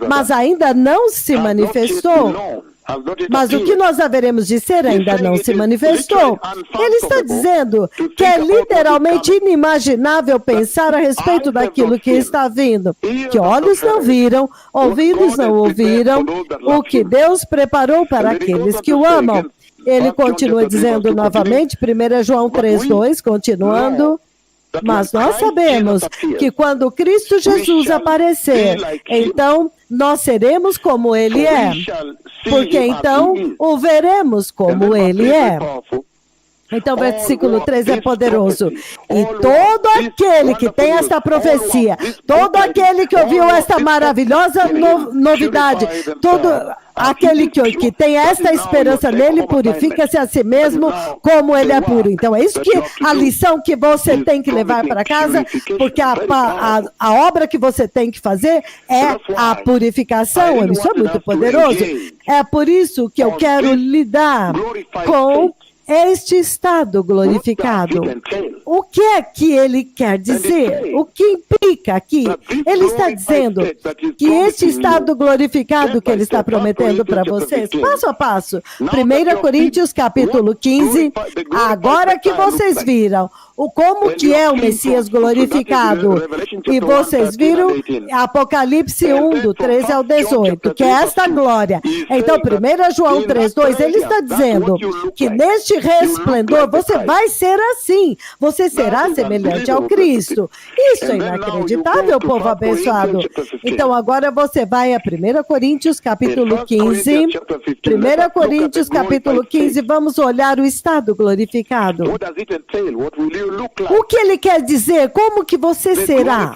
mas ainda não se manifestou. Mas o que nós haveremos de ser ainda não se manifestou. Ele está dizendo que é literalmente inimaginável pensar a respeito daquilo que está vindo. Que olhos não viram, ouvidos não ouviram, o que Deus preparou para aqueles que o amam. Ele continua dizendo novamente, 1 João 3,2, continuando... Mas nós sabemos que quando Cristo Jesus aparecer, então nós seremos como Ele é, porque então o veremos como Ele é. Então, versículo 3 é poderoso. E todo aquele que tem esta profecia, todo aquele que ouviu esta maravilhosa novidade, todo aquele que tem esta esperança nele, purifica-se a si mesmo como ele é puro. Então, é isso que a lição que você tem que levar para casa, porque a obra que você tem que fazer é a purificação. Isso é muito poderoso. É por isso que eu quero lidar com este estado glorificado. O que é que ele quer dizer? O que implica aqui? Ele está dizendo que este estado glorificado que ele está prometendo para vocês, passo a passo, 1 Coríntios capítulo 15, agora que vocês viram como que é o Messias glorificado, e vocês viram Apocalipse 1, do 13 ao 18, que é esta glória. Então, 1 João 3,2, ele está dizendo que neste resplendor você vai ser assim, você será semelhante ao Cristo. Isso é inacreditável, povo abençoado. Então, agora você vai a 1 Coríntios capítulo 15, 1 Coríntios capítulo 15, vamos olhar o estado glorificado. O que ele quer dizer? Como que você será?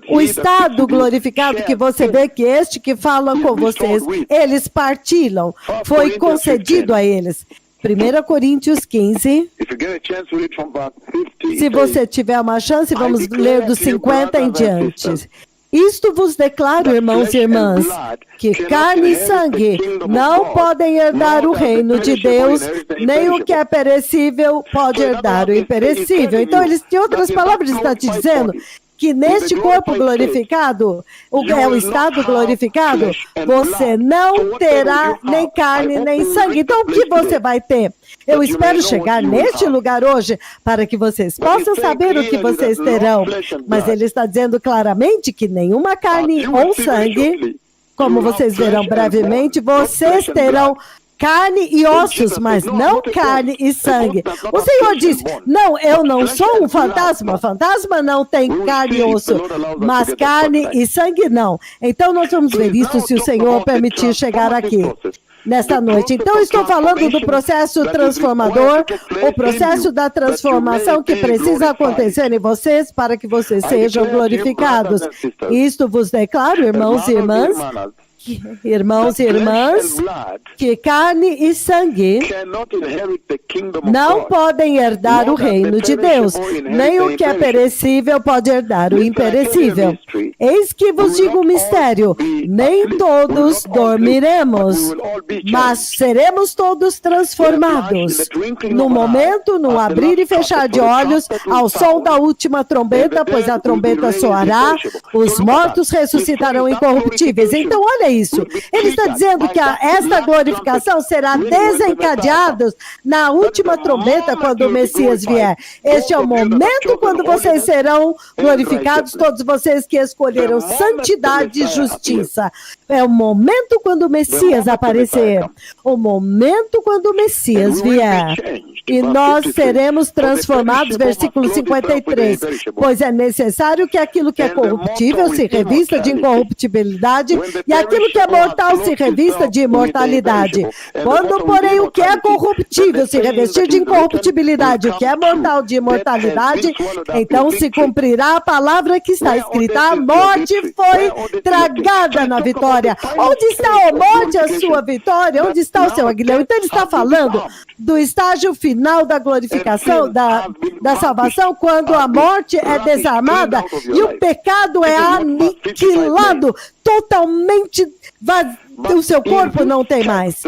O estado glorificado que você vê que este que fala com vocês, eles partilham, foi concedido a eles. 1 Coríntios 15, se você tiver uma chance, vamos ler do 50 em diante. Isto vos declaro, irmãos e irmãs, que carne e sangue não podem herdar o reino de Deus, nem o que é perecível pode herdar o imperecível. Então, em outras palavras, está te dizendo que neste corpo glorificado, é o estado glorificado, você não terá nem carne nem sangue. Então, o que você vai ter? Eu espero chegar neste lugar hoje para que vocês possam saber o que vocês terão. Mas ele está dizendo claramente que nenhuma carne ou sangue, como vocês verão brevemente, vocês terão carne e ossos, mas não carne e sangue. O Senhor disse, não, eu não sou um fantasma. Fantasma não tem carne e osso, mas carne e sangue não. Então nós vamos ver isso se o Senhor permitir chegar aqui nesta noite. Então, estou falando do processo transformador, o processo da transformação que precisa acontecer em vocês para que vocês sejam glorificados. Isto vos declaro, irmãos e irmãs, que carne e sangue não podem herdar o reino de Deus, nem o que é perecível pode herdar o imperecível. Eis que vos digo um mistério, nem todos dormiremos, mas seremos todos transformados. No momento, no abrir e fechar de olhos, ao som da última trombeta, pois a trombeta soará, os mortos ressuscitarão incorruptíveis. Então, olha isso. Ele está dizendo que esta glorificação será desencadeada na última trombeta quando o Messias vier. Este é o momento quando vocês serão glorificados, todos vocês que escolheram santidade e justiça. É o momento quando o Messias aparecer. O momento quando o Messias vier. E nós seremos transformados, versículo 53, pois é necessário que aquilo que é corruptível se revista de incorruptibilidade e aquilo aquilo que é mortal se revista de imortalidade. Quando, porém, o que é corruptível se revestir de incorruptibilidade, o que é mortal de imortalidade, então se cumprirá a palavra que está escrita: a morte foi tragada na vitória. Onde está, a morte, a sua vitória? Onde está o seu aguilhão? Então ele está falando do estágio final da glorificação, da salvação, quando a morte é desarmada e o pecado é aniquilado, totalmente o seu corpo não tem mais.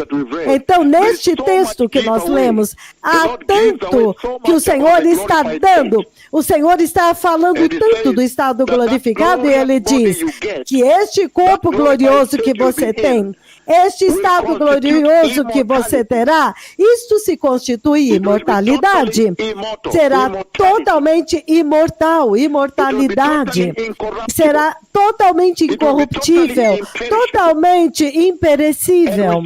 Então, neste texto que nós lemos, há tanto que o Senhor está dando, o Senhor está falando tanto do estado glorificado, e Ele diz que este corpo glorioso que você tem, este estado glorioso que você terá, isto se constitui imortalidade. Será totalmente imortal, imortalidade. Será totalmente incorruptível, totalmente imperecível.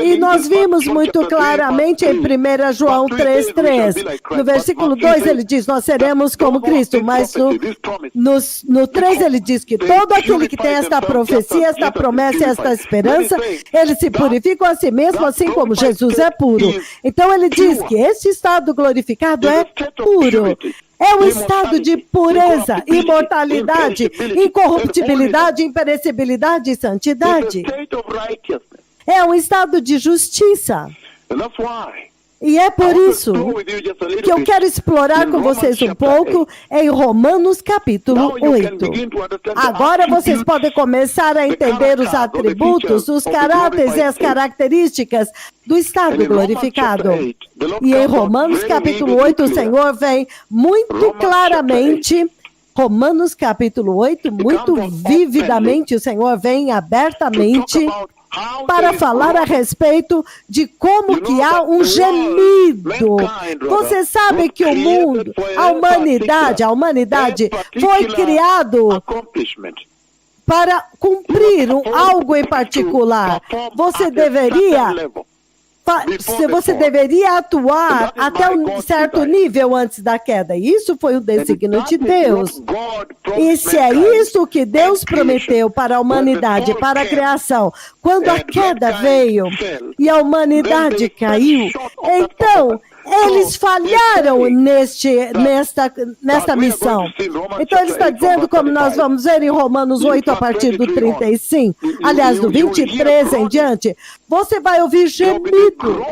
E nós vimos muito claramente em 1 João 3,3. No versículo 2 ele diz: nós seremos como Cristo, mas no 3 ele diz que todo aquele que tem esta profecia, esta promessa e esta esperança, ele se purifica a si mesmo, assim como Jesus é puro. Então ele diz que esse estado glorificado é puro. É um estado de pureza, imortalidade, incorruptibilidade, imperecibilidade e santidade. É um estado de justiça. E é por isso que eu quero explorar com vocês um pouco em Romanos capítulo 8. Agora vocês podem começar a entender os atributos, os caráteres e as características do estado glorificado. E em Romanos capítulo 8 o Senhor vem muito claramente, Romanos capítulo 8, muito vividamente, o Senhor vem abertamente para falar a respeito de como que há um gemido. Você sabe que o mundo, a humanidade foi criado para cumprir algo em particular. Você deveria atuar até um certo nível antes da queda. Isso foi o desígnio de Deus. E se é isso que Deus prometeu para a humanidade, para a criação, quando a queda veio e a humanidade caiu, então eles falharam nesta missão. Então ele está dizendo, como nós vamos ver em Romanos 8, a partir do 35, aliás, do 23 em diante, você vai ouvir gemido.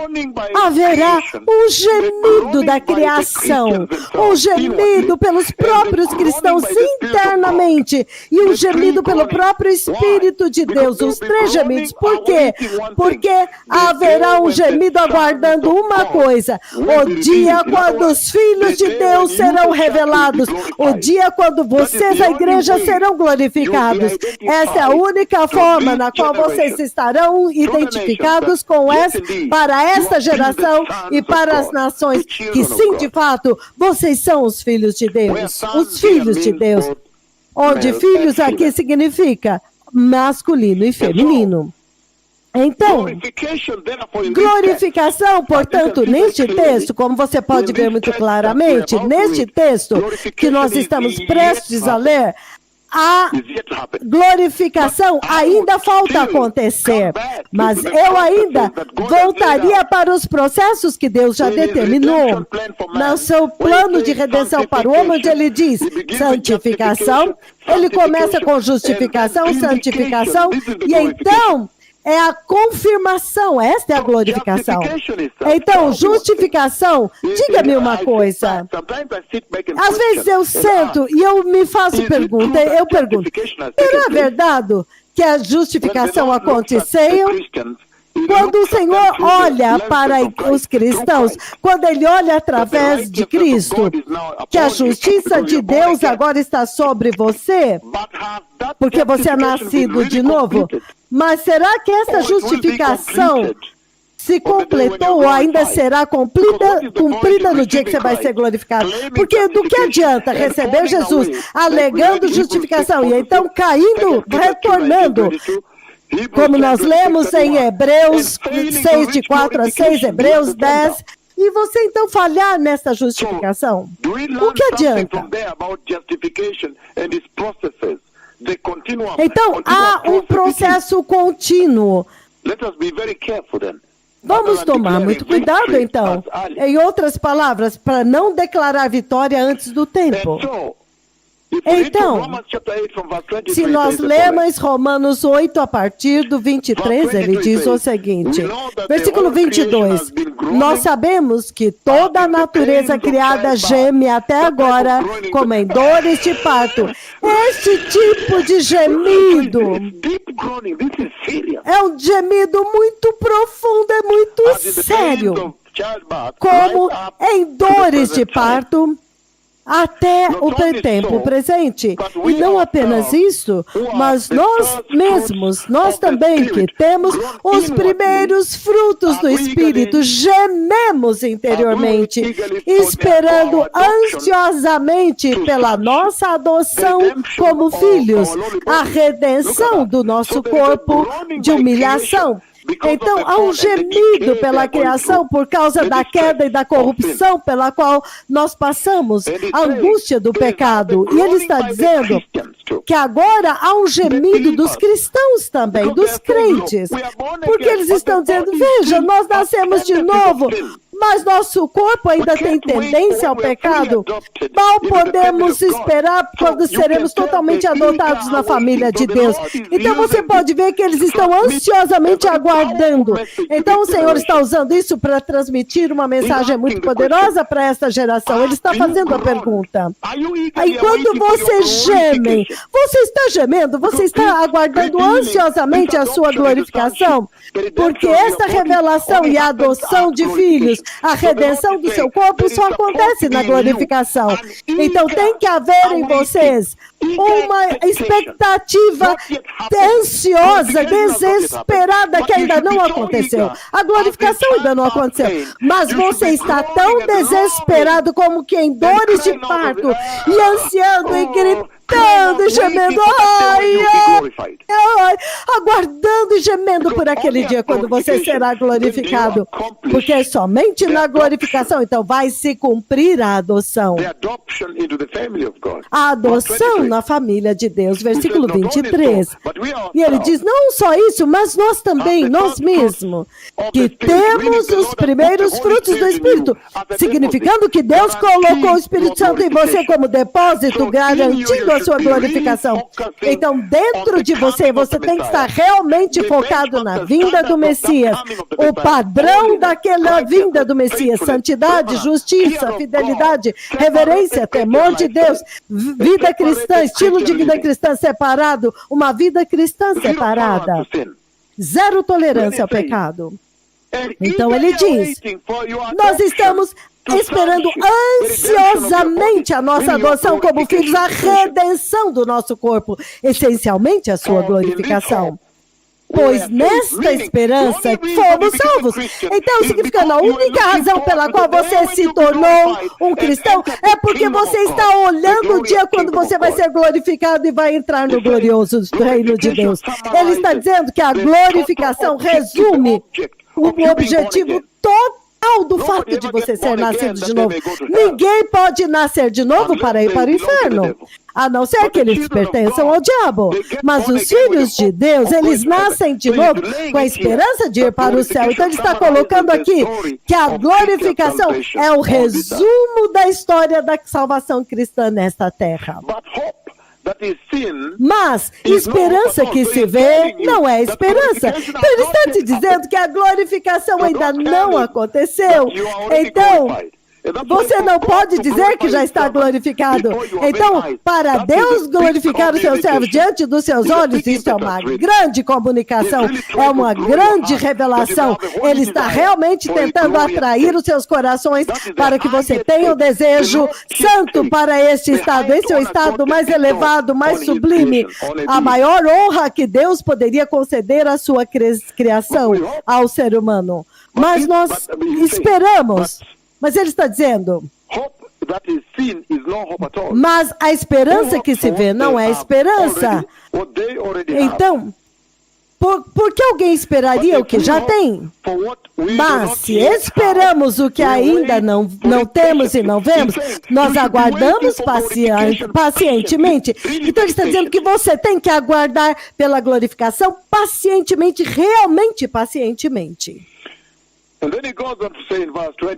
Haverá um gemido da criação, um gemido pelos próprios cristãos internamente e um gemido pelo próprio Espírito de Deus. Os três gemidos. Por quê? Porque haverá um gemido aguardando uma coisa: o dia quando os filhos de Deus serão revelados, o dia quando vocês, a igreja, serão glorificados. Essa é a única forma na qual vocês estarão identificados para esta geração e para as nações, que sim, de fato, vocês são os filhos de Deus. Os filhos de Deus. Onde filhos aqui significa masculino e feminino. Então, glorificação, portanto, neste texto, como você pode ver muito claramente, neste texto que nós estamos prestes a ler, a glorificação ainda falta acontecer, mas eu ainda voltaria para os processos que Deus já determinou no seu plano de redenção para o homem, onde ele diz santificação, ele começa com justificação, santificação, e então é a confirmação, esta é a glorificação. Então, justificação, diga-me uma coisa. Às vezes eu sento e eu me faço pergunta, eu pergunto, será verdade que a justificação aconteceu? Quando o Senhor olha para os cristãos, quando Ele olha através de Cristo, que a justiça de Deus agora está sobre você, porque você é nascido de novo, mas será que essa justificação se completou ou ainda será cumprida no dia que você vai ser glorificado? Porque do que adianta receber Jesus alegando justificação e então caindo, retornando, como nós lemos em Hebreus 6, de 4 a 6, Hebreus 10, e você então falhar nessa justificação? O que adianta? Então, há um processo contínuo. Vamos tomar muito cuidado, então. Em outras palavras, para não declarar vitória antes do tempo. Então, se nós lemos Romanos 8, a partir do 23, ele diz o seguinte, versículo 22, nós sabemos que toda a natureza criada geme até agora, como em dores de parto. Este tipo de gemido é um gemido muito profundo, é muito sério, como em dores de parto, até o tempo presente. E não apenas isso, mas nós mesmos, nós também que temos os primeiros frutos do Espírito, gememos interiormente, esperando ansiosamente pela nossa adoção como filhos, a redenção do nosso corpo de humilhação. Então, há um gemido pela criação por causa da queda e da corrupção pela qual nós passamos, a angústia do pecado. E ele está dizendo que agora há um gemido dos cristãos também, dos crentes, porque eles estão dizendo, veja, nós nascemos de novo, mas nosso corpo ainda tem tendência ao pecado. Mal podemos esperar quando seremos totalmente adotados na família de Deus. Então você pode ver que eles estão ansiosamente aguardando. Então o Senhor está usando isso para transmitir uma mensagem muito poderosa para esta geração. Ele está fazendo a pergunta. Enquanto você geme, você está gemendo? Você está aguardando ansiosamente a sua glorificação? Porque esta revelação e a adoção de filhos, a redenção do seu corpo só acontece na glorificação. Então tem que haver em vocês uma expectativa ansiosa, desesperada, que ainda não aconteceu. A glorificação ainda não aconteceu. Mas você está tão desesperado como que em dores de parto, e ansiando e gritando e gemendo, aguardando e gemendo por aquele dia quando você será glorificado. Porque somente na glorificação, então, vai se cumprir a adoção. A adoção na família de Deus, versículo 23. E ele diz, não só isso, mas nós também, nós mesmos, que temos os primeiros frutos do Espírito, significando que Deus colocou o Espírito Santo em você como depósito, garantindo a sua glorificação. Então, dentro de você, você tem que estar realmente focado na vinda do Messias, o padrão daquela vinda do Messias, santidade, justiça, fidelidade, reverência, temor de Deus, vida cristã, estilo de vida cristã separado, uma vida cristã separada, zero tolerância ao pecado. Então ele diz, nós estamos esperando ansiosamente a nossa adoção como filhos, a redenção do nosso corpo, essencialmente a sua glorificação. Pois nesta esperança fomos salvos. Então, significando a única razão pela qual você se tornou um cristão é porque você está olhando o dia quando você vai ser glorificado e vai entrar no glorioso reino de Deus. Ele está dizendo que a glorificação resume o objetivo total do fato de você ser nascido de novo. Ninguém pode nascer de novo para ir para o inferno, a não ser que eles pertençam ao diabo. Mas os filhos de Deus, eles nascem de novo com a esperança de ir para o céu. Então ele está colocando aqui que a glorificação é o resumo da história da salvação cristã nesta terra. Mas esperança que se vê não é esperança. Então ele está te dizendo que a glorificação ainda não aconteceu. Então, você não pode dizer que já está glorificado. Então, para Deus glorificar os seus servos diante dos seus olhos, isso é uma grande comunicação, é uma grande revelação. Ele está realmente tentando atrair os seus corações para que você tenha o desejo santo para este estado. Esse é o estado mais elevado, mais sublime, a maior honra que Deus poderia conceder à sua criação, ao ser humano. Mas nós esperamos. Mas ele está dizendo, mas a esperança que se vê não é esperança. Então, Por que alguém esperaria o que já tem? Mas se esperamos o que ainda não temos e não vemos, nós aguardamos pacientemente. Então ele está dizendo que você tem que aguardar pela glorificação pacientemente, realmente pacientemente.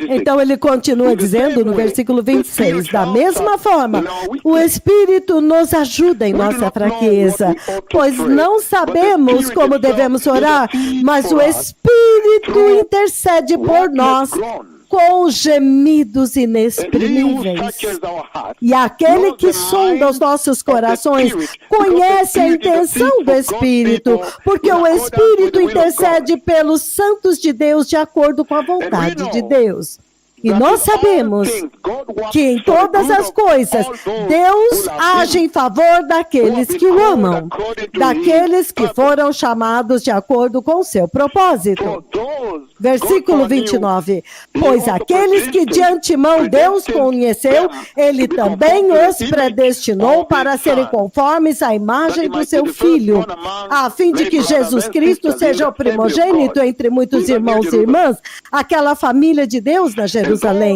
Então ele continua dizendo no versículo 26, da mesma forma, o Espírito nos ajuda em nossa fraqueza, pois não sabemos como devemos orar, mas o Espírito intercede por nós com gemidos inexprimíveis. E aquele que sonda os nossos corações conhece a intenção do Espírito, porque o Espírito intercede pelos santos de Deus de acordo com a vontade de Deus. E nós sabemos que em todas as coisas, Deus age em favor daqueles que o amam, daqueles que foram chamados de acordo com o seu propósito. Versículo 29. Pois aqueles que de antemão Deus conheceu, Ele também os predestinou para serem conformes à imagem do seu Filho, a fim de que Jesus Cristo seja o primogênito entre muitos irmãos e irmãs, aquela família de Deus na Jerusalém,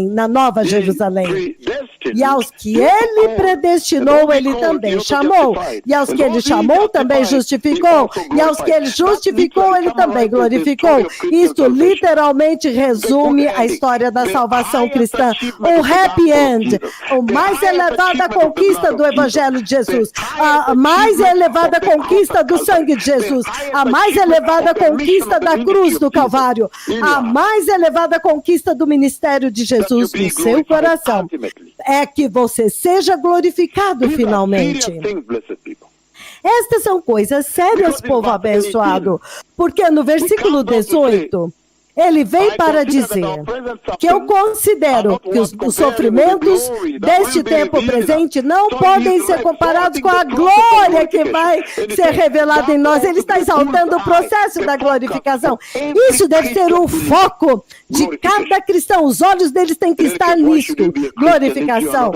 na Nova Jerusalém. E aos que Ele predestinou, Ele também chamou. E aos que Ele chamou, também justificou. E aos que Ele justificou, Ele também glorificou. Isto literalmente resume a história da salvação cristã. O happy end, o mais elevada conquista do Evangelho de Jesus, a mais elevada conquista do sangue de Jesus, a mais elevada conquista da cruz do Calvário, a mais elevada conquista do ministério de Jesus no seu coração, é que você seja glorificado finalmente. Estas são coisas sérias, povo abençoado, porque no versículo 18, ele vem para dizer que eu considero que os sofrimentos deste tempo presente não podem ser comparados com a glória que vai ser revelada em nós. Ele está exaltando o processo da glorificação. Isso deve ser o foco de cada cristão. Os olhos deles têm que estar nisto, glorificação.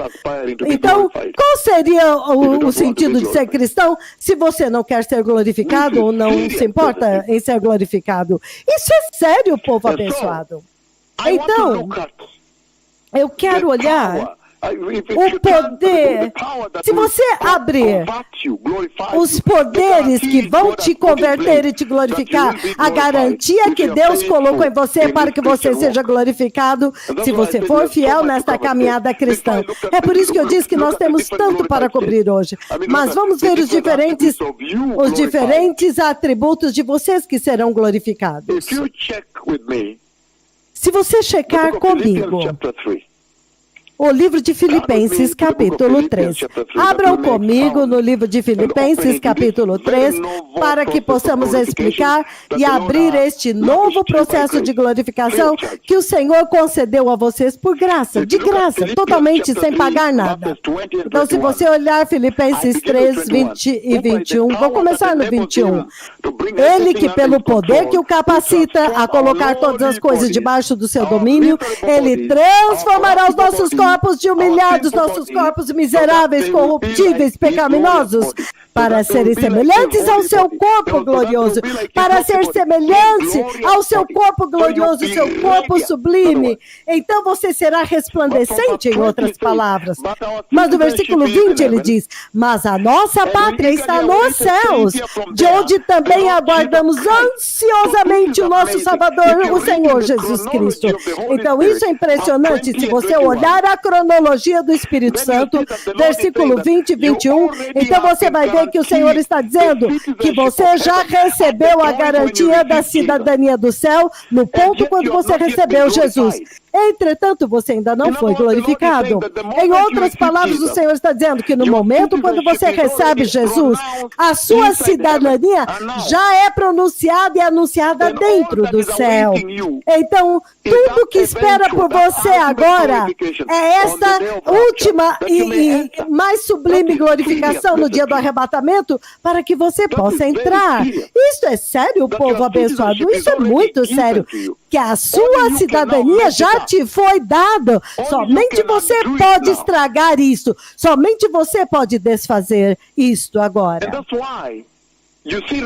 Então, qual seria o sentido de ser cristão se você não quer ser glorificado ou não se importa em ser glorificado? Isso é sério, povo abençoado. Então, eu quero olhar o poder. Se você abrir os poderes que vão te converter e te glorificar, a garantia que Deus colocou em você para que você seja glorificado, se você for fiel nesta caminhada cristã. É por isso que eu disse que nós temos tanto para cobrir hoje. Mas vamos ver os diferentes atributos de vocês que serão glorificados. Se você checar comigo o livro de Filipenses, capítulo 3. Abram comigo no livro de Filipenses, capítulo 3, para que possamos explicar e abrir este novo processo de glorificação que o Senhor concedeu a vocês por graça, de graça, totalmente sem pagar nada. Então, se você olhar Filipenses 3, 20 e 21, vou começar no 21. Ele que pelo poder que o capacita a colocar todas as coisas debaixo do seu domínio, Ele transformará os nossos corpos de humilhados, nossos corpos miseráveis, corruptíveis, pecaminosos, para serem semelhantes ao seu corpo glorioso, para ser semelhante ao seu corpo glorioso, seu corpo sublime. Então você será resplandecente, em outras palavras. Mas no versículo 20 ele diz, mas a nossa pátria está nos céus, de onde também aguardamos ansiosamente o nosso Salvador, o Senhor Jesus Cristo. Então isso é impressionante, se você olhar a cronologia do Espírito Santo, versículo 20 e 21, então você vai ver que o Senhor está dizendo que você já recebeu a garantia da cidadania do céu no ponto quando você recebeu Jesus. Entretanto, você ainda não foi glorificado. Em outras palavras, o Senhor está dizendo que no momento quando você recebe Jesus, a sua cidadania já é pronunciada e anunciada dentro do céu. Então, tudo que espera por você agora é esta última e mais sublime glorificação no dia do arrebatamento para que você possa entrar. Isso é sério, povo abençoado? Isso é muito sério. Que a sua cidadania já te foi dada. Somente você pode estragar isso. Somente você pode desfazer isto agora.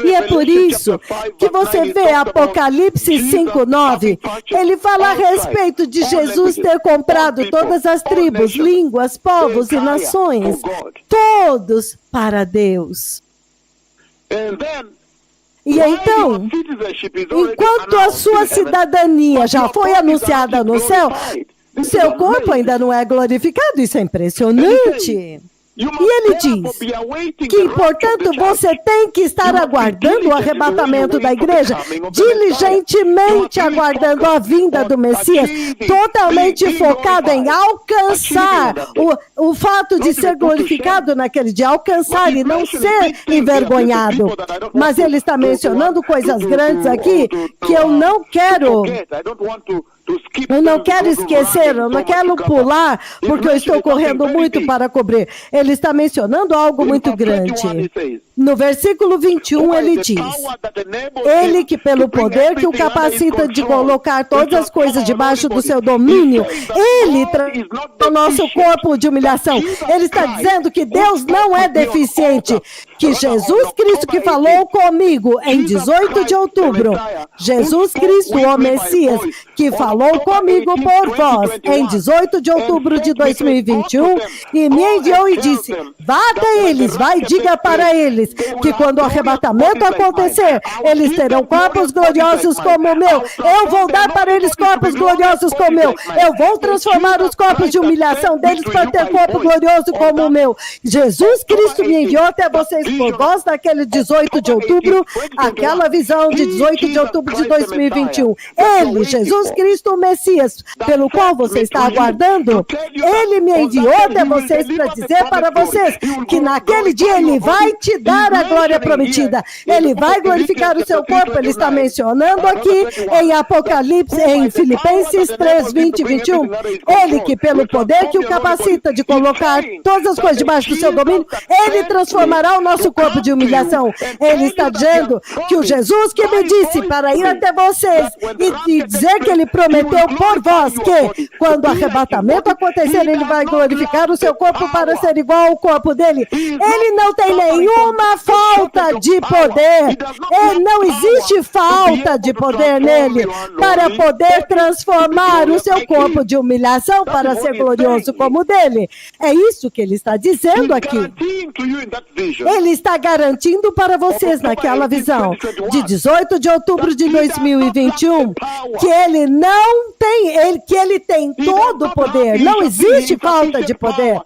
E é por isso que você vê Apocalipse 5:9, ele fala a respeito de Jesus ter comprado todas as tribos, línguas, povos e nações, todos para Deus. E então, enquanto a sua cidadania já foi anunciada no céu, o seu corpo ainda não é glorificado. Isso é impressionante. E ele diz que, portanto, você tem que estar aguardando o arrebatamento da igreja, diligentemente aguardando a vinda do Messias, totalmente focado em alcançar o fato de ser glorificado naquele dia, alcançar e não ser envergonhado. Mas ele está mencionando coisas grandes aqui que eu não quero esquecer, eu não quero pular, porque eu estou correndo muito para cobrir. Ele está mencionando algo muito grande. No versículo 21 ele diz, ele que pelo poder que o capacita de colocar todas as coisas debaixo do seu domínio, ele traz o nosso corpo de humilhação. Ele está dizendo que Deus não é deficiente, que Jesus Cristo que falou comigo em 18 de outubro, Jesus Cristo, o Messias, que falou comigo por vós em 18 de outubro de 2021 e me enviou e disse, vá até eles, vai e diga para eles que quando o arrebatamento acontecer, eles terão corpos gloriosos como o meu. Eu vou dar para eles corpos gloriosos como o meu. Eu vou transformar os corpos de humilhação deles para ter corpo glorioso como o meu. Jesus Cristo me enviou até vocês por vós naquele 18 de outubro, aquela visão de 18 de outubro de 2021. Ele, Jesus Cristo, o Messias, pelo qual você está aguardando, ele me enviou até vocês para dizer para vocês que naquele dia ele vai te dar a glória prometida. Ele vai glorificar o seu corpo. Ele está mencionando aqui em Apocalipse, em Filipenses 3, 20 e 21. Ele que pelo poder que o capacita de colocar todas as coisas debaixo do seu domínio, ele transformará o nosso corpo de humilhação. Ele está dizendo que o Jesus que me disse para ir até vocês e dizer que ele prometeu por vós que quando o arrebatamento acontecer, ele vai glorificar o seu corpo para ser igual ao corpo dele. Ele não tem nenhuma falta de poder. Não existe falta de poder nele para poder transformar o seu corpo de humilhação para ser glorioso como o dele. É isso que ele está dizendo aqui. Ele está garantindo para vocês naquela visão de 18 de outubro de 2021 que ele não tem, que ele tem todo o poder. Não existe falta de poder.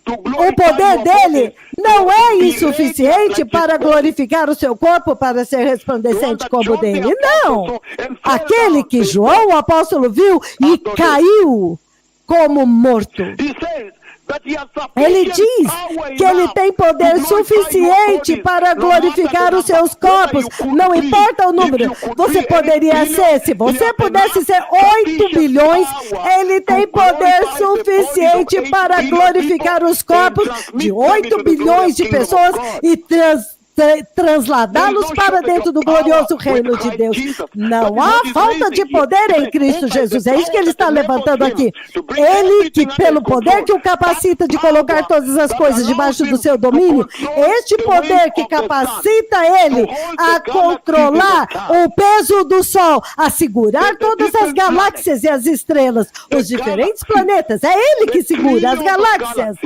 O poder dele não é insuficiente para glorificar o seu corpo para ser resplandecente como o dele. Não! Aquele que João, o apóstolo, viu e caiu como morto. Ele diz que ele tem poder suficiente para glorificar os seus corpos, não importa o número. Você poderia ser, se você pudesse ser 8 bilhões, ele tem poder suficiente para glorificar os corpos de 8 bilhões de pessoas e transladá-los para dentro do glorioso reino de Deus. Não há falta de poder em Cristo Jesus. É isso que ele está levantando aqui. Ele que, pelo poder que o capacita de colocar todas as coisas debaixo do seu domínio, este poder que capacita ele a controlar o peso do Sol, a segurar todas as galáxias e as estrelas, os diferentes planetas. É ele que segura as galáxias,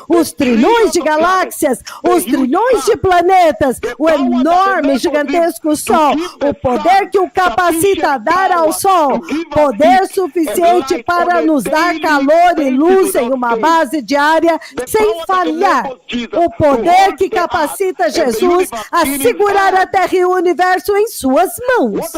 os trilhões de galáxias, os trilhões de planetas, o enorme, gigantesco Sol, o poder que o capacita a dar ao Sol, poder suficiente para nos dar calor e luz em uma base diária sem falhar, o poder que capacita Jesus a segurar a Terra e o Universo em suas mãos.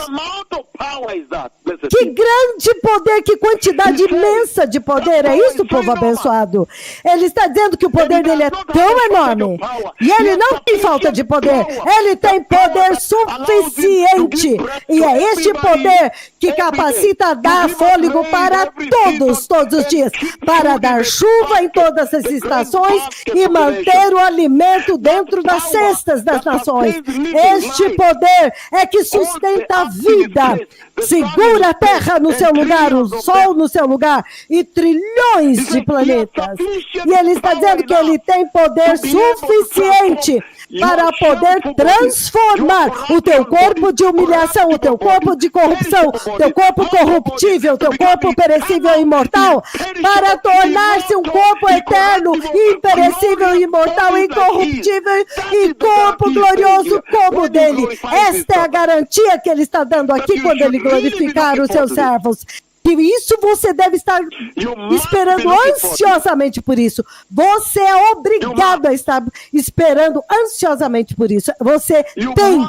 Que grande poder, que quantidade imensa de poder, é isso, povo abençoado? Ele está dizendo que o poder dele é tão enorme, e ele não tem falta de poder, ele tem poder suficiente, e é este poder que capacita a dar fôlego para todos os dias, para dar chuva em todas as estações e manter o alimento dentro das cestas das nações. Este poder é que sustenta a vida, segura a Terra no seu lugar, o Sol no seu lugar e trilhões de planetas. E ele está dizendo que ele tem poder suficiente para poder transformar o teu corpo de humilhação, o teu corpo de corrupção, o teu corpo corruptível, o teu corpo perecível e imortal, para tornar-se um corpo eterno, imperecível, imortal, incorruptível e corpo glorioso como o dele. Esta é a garantia que ele está dando aqui quando ele glorificar os seus servos. E isso você deve estar esperando ansiosamente por isso. Você é obrigado a estar esperando ansiosamente por isso. Você tem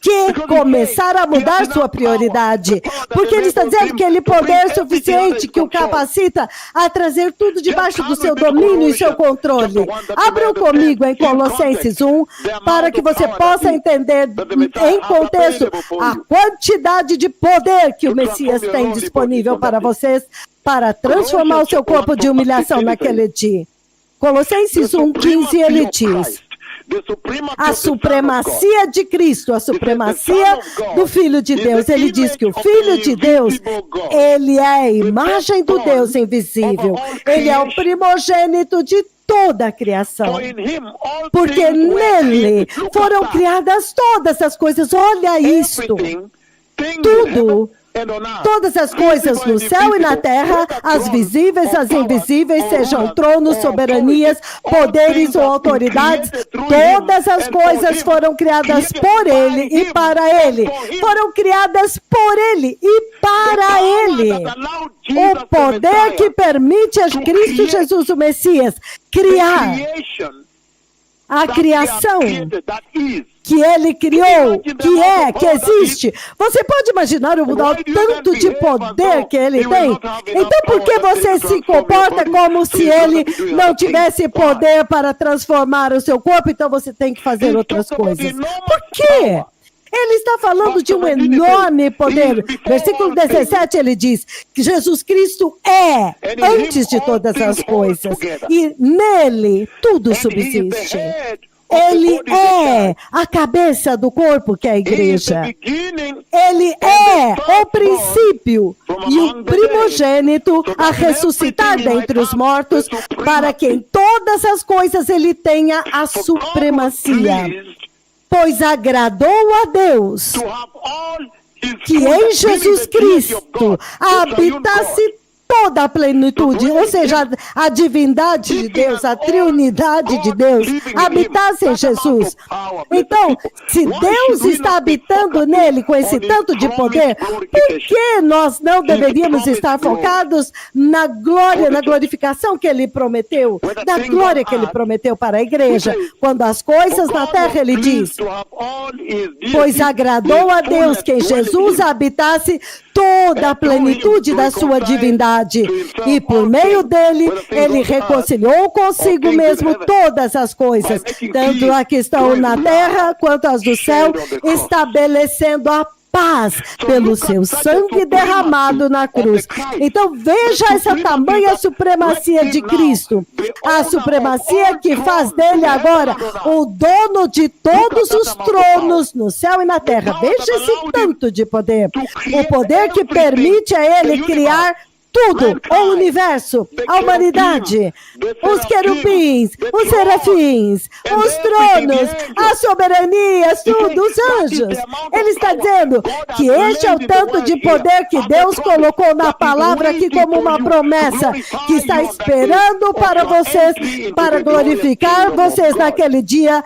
que começar a mudar sua prioridade. Porque ele está dizendo que ele poder suficiente que o capacita a trazer tudo debaixo do seu domínio e seu controle. Abram comigo em Colossenses 1 para que você possa entender em contexto a quantidade de poder que o Messias tem disponível para vocês para transformar o seu corpo de humilhação naquele dia. Colossenses 1:15 ele diz: a supremacia de Cristo, a supremacia do Filho de Deus. Ele diz que o Filho de Deus, ele é a imagem do Deus invisível. Ele é o primogênito de toda a criação. Porque nele foram criadas todas as coisas. Olha isto. Tudo. Todas as coisas no céu e na terra, as visíveis, as invisíveis, sejam tronos, soberanias, poderes ou autoridades, todas as coisas foram criadas por Ele e para Ele. Foram criadas por Ele e para Ele. O poder que permite a Cristo Jesus, o Messias, criar a criação que ele criou, que existe. Você pode imaginar o tanto de poder que ele tem? Então por que você se comporta como se ele não tivesse poder para transformar o seu corpo? Então você tem que fazer outras coisas. Por quê? Ele está falando de um enorme poder. Versículo 17 ele diz que Jesus Cristo é antes de todas as coisas e nele tudo subsiste. Ele é a cabeça do corpo, que é a igreja. Ele é o princípio e o primogênito a ressuscitar dentre os mortos, para que em todas as coisas ele tenha a supremacia. Pois agradou a Deus que em Jesus Cristo habitasse toda a plenitude, ou seja, a divindade de Deus, a triunidade de Deus, habitasse em Jesus. Então, se Deus está habitando nele com esse tanto de poder, por que nós não deveríamos estar focados na glória, na glorificação que ele prometeu, da glória que ele prometeu para a igreja? Quando as coisas na terra, ele diz, pois agradou a Deus que em Jesus habitasse toda a plenitude da sua divindade. E por meio dele, ele reconciliou consigo mesmo todas as coisas, tanto as que estão na terra quanto as do céu, estabelecendo a paz pelo seu sangue derramado na cruz. Então veja essa tamanha supremacia de Cristo, a supremacia que faz dele agora o dono de todos os tronos no céu e na terra. Veja esse tanto de poder, o poder que permite a ele criar tudo, o universo, a humanidade, os querubins, os serafins, os tronos, as soberanias, tudo, os anjos. Ele está dizendo que este é o tanto de poder que Deus colocou na palavra aqui como uma promessa, que está esperando para vocês, para glorificar vocês naquele dia,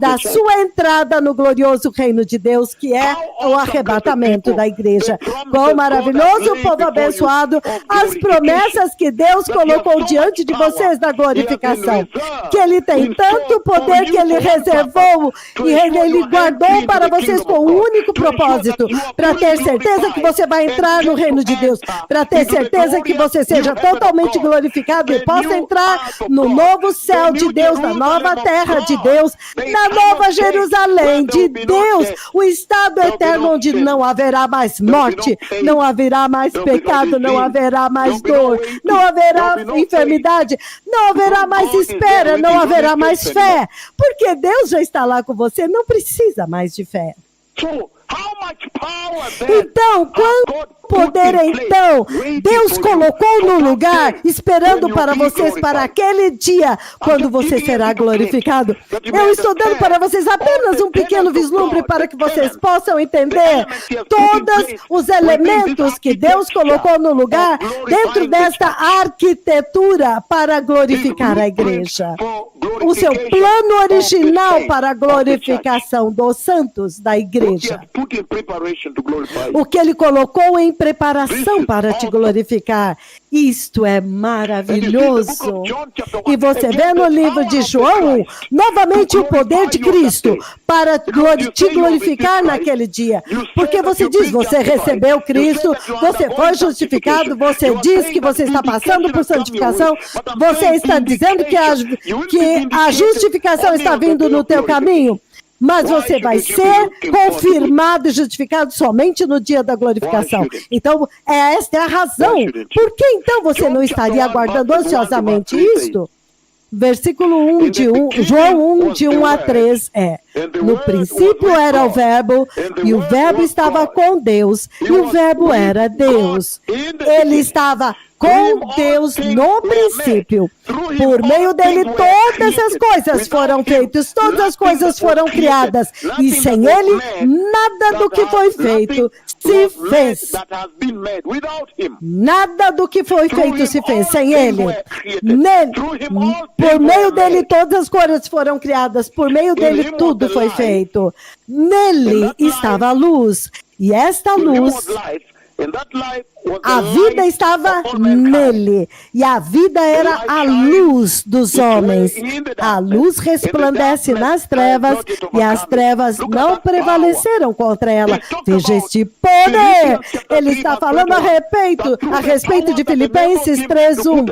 da sua entrada no glorioso reino de Deus, que é o arrebatamento da igreja. Quão maravilhoso, povo abençoado, as promessas que Deus colocou diante de vocês na glorificação, que ele tem tanto poder que ele reservou e ele guardou para vocês com um único propósito, para ter certeza que você vai entrar no reino de Deus, para ter certeza que você seja totalmente glorificado e possa entrar no novo céu de Deus, na nova terra de Deus, na nova Jerusalém de Deus, o estado eterno onde não haverá mais morte, não haverá mais pecado, não haverá mais dor, não haverá enfermidade, não haverá mais espera, não haverá mais fé, porque Deus já está lá com você, não precisa mais de fé. Então, quanto poder então Deus colocou no lugar, esperando para vocês para aquele dia, quando você será glorificado? Eu estou dando para vocês apenas um pequeno vislumbre para que vocês possam entender todos os elementos que Deus colocou no lugar dentro desta arquitetura para glorificar a igreja. O seu plano original para a glorificação dos santos da igreja. O que ele colocou em preparação para te glorificar. Isto é maravilhoso. E você vê no livro de João, novamente o poder de Cristo para te glorificar naquele dia. Porque você diz, você recebeu Cristo, você foi justificado, você diz que você está passando por santificação, você está dizendo que a justificação está vindo no teu caminho. Mas você vai ser confirmado e justificado somente no dia da glorificação. Então, esta é a razão. Por que então você não estaria aguardando ansiosamente isto? Versículo 1 de João 1, de 1 a 3 é: no princípio era o Verbo, e o Verbo estava com Deus, e o Verbo era Deus. Ele estava com Deus no princípio. Por meio dele todas as coisas foram feitas, todas as coisas foram criadas, e sem ele nada do que foi feito se fez. Nada do que foi feito se fez sem ele. Por meio dele todas as coisas foram criadas, por meio dele tudo foi feito. Nele estava a luz, e esta luz, a vida estava nele, e a vida era a luz dos homens. A luz resplandece nas trevas, e as trevas não prevaleceram contra ela. Veja este poder. Ele está falando a respeito de Filipenses 3:1,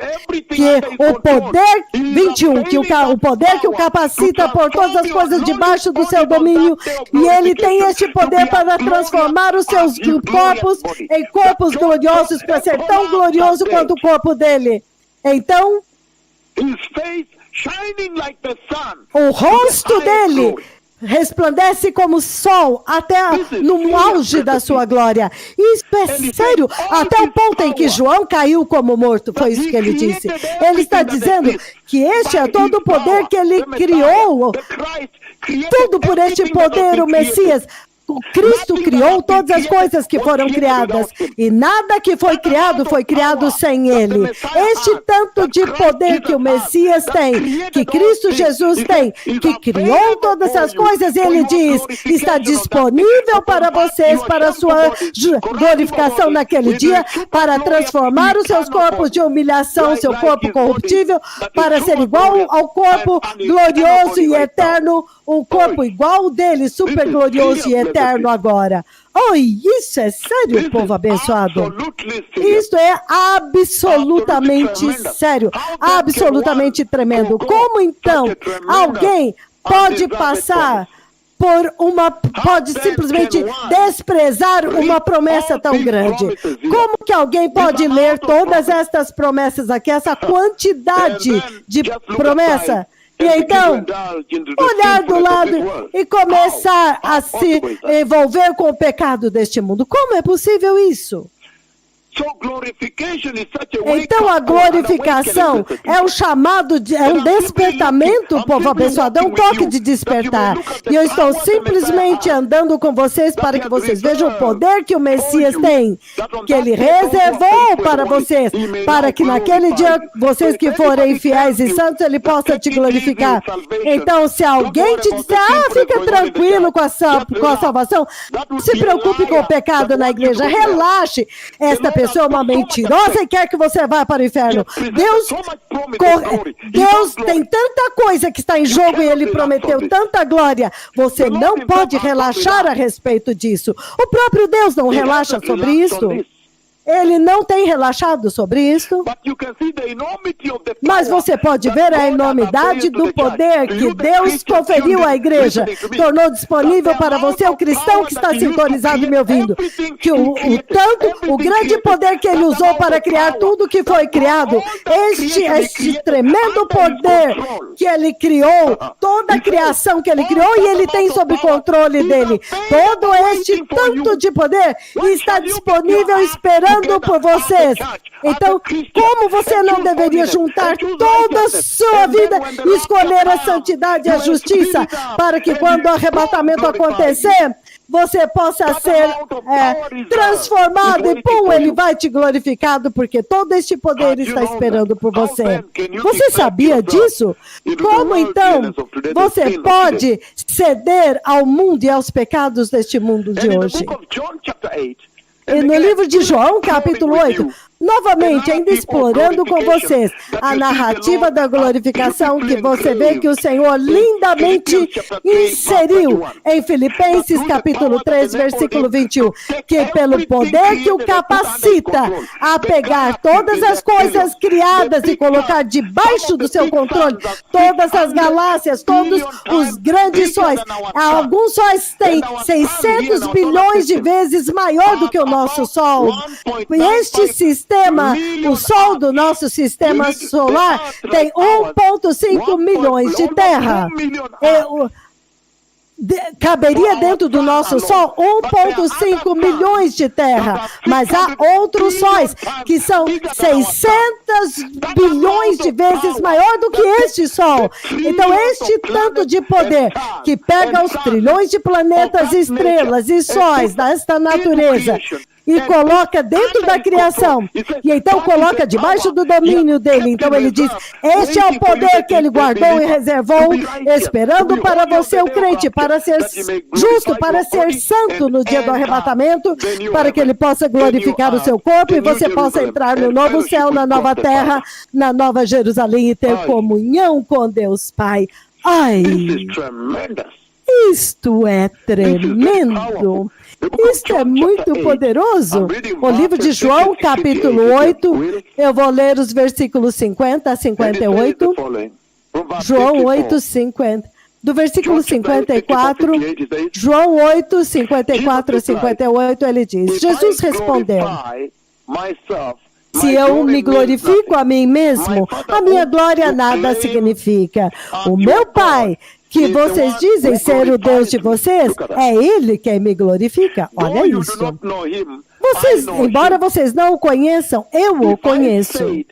que o poder 21, que o poder que o capacita por todas as coisas debaixo do seu domínio, e ele tem este poder para transformar os seus corpos em corpos gloriosos, para ser tão glorioso quanto o corpo dele. Então, o rosto dele resplandece como o sol até no auge da sua glória. Isso é sério, até o ponto em que João caiu como morto, foi isso que ele disse. Ele está dizendo que este é todo o poder que ele criou, tudo por este poder, o Messias. O Cristo criou todas as coisas que foram criadas, e nada que foi criado sem ele. Este tanto de poder que o Messias tem, que Cristo Jesus tem, que criou todas as coisas, ele diz, está disponível para vocês, para a sua glorificação naquele dia, para transformar os seus corpos de humilhação, seu corpo corruptível, para ser igual ao corpo glorioso e eterno, um corpo igual dele, super glorioso e eterno agora. Oh, isso é sério, povo abençoado. Isso é absolutamente sério, absolutamente tremendo. Como então alguém pode passar pode simplesmente desprezar uma promessa tão grande? Como que alguém pode ler todas estas promessas aqui, essa quantidade de promessa? E então, olhar do lado e começar a se envolver com o pecado deste mundo. Como é possível isso? Então a glorificação é um chamado, é um despertamento, povo abençoado, é um toque de despertar. E eu estou simplesmente andando com vocês para que vocês vejam o poder que o Messias tem, que ele reservou para vocês, para que naquele dia, vocês que forem fiéis e santos, ele possa te glorificar. Então, se alguém te disser, fica tranquilo com a salvação, não se preocupe com o pecado na igreja, relaxe. Esta pessoa é uma mentirosa e quer que você vá para o inferno. Deus tem tanta coisa que está em jogo e ele prometeu tanta glória. Você não pode relaxar a respeito disso. O próprio Deus não relaxa sobre isso. Ele não tem relaxado sobre isso, mas você pode ver a enormidade do poder que Deus conferiu à igreja, tornou disponível para você, o cristão que está sintonizado e me ouvindo, que o grande poder que ele usou para criar tudo que foi criado, este tremendo poder que ele criou, toda a criação que ele criou, e ele tem sob controle dele, todo este tanto de poder está disponível esperando por vocês. Então, como você não deveria juntar toda a sua vida e escolher a santidade e a justiça para que quando o arrebatamento acontecer, você possa ser transformado e pum, ele vai te glorificado, porque todo este poder está esperando por você. Você sabia disso? Como então você pode ceder ao mundo e aos pecados deste mundo de hoje? E no livro de João, capítulo 8, novamente, ainda explorando com vocês a narrativa da glorificação que você vê que o Senhor lindamente inseriu em Filipenses capítulo 3, versículo 21, que pelo poder que o capacita a pegar todas as coisas criadas e colocar debaixo do seu controle, todas as galáxias, todos os grandes sóis, alguns sóis têm 600 bilhões de vezes maior do que o nosso Sol. Este sistema, o Sol do nosso sistema solar tem 1,5 milhões de terra. Caberia dentro do nosso Sol 1,5 milhões de terra, mas há outros sóis que são 600 bilhões de vezes maior do que este Sol. Então, este tanto de poder que pega os trilhões de planetas, estrelas e sóis desta natureza e coloca dentro da criação, e então coloca debaixo do domínio dele. Então ele diz, este é o poder que ele guardou e reservou, esperando para você, o crente, para ser justo, para ser santo no dia do arrebatamento, para que ele possa glorificar o seu corpo e você possa entrar no novo céu, na nova terra, na nova Jerusalém e ter comunhão com Deus Pai. Ai, isto é tremendo. Isto é muito poderoso. O livro de João, capítulo 8, eu vou ler os versículos 50 a 58. João 8, 50. Do versículo 54, João 8, 54 a 58, ele diz, Jesus respondeu, se eu me glorifico a mim mesmo, a minha glória nada significa. O meu Pai, que vocês dizem ser o Deus de vocês, é Ele quem me glorifica. Olha isso. Embora vocês não o conheçam, eu o conheço.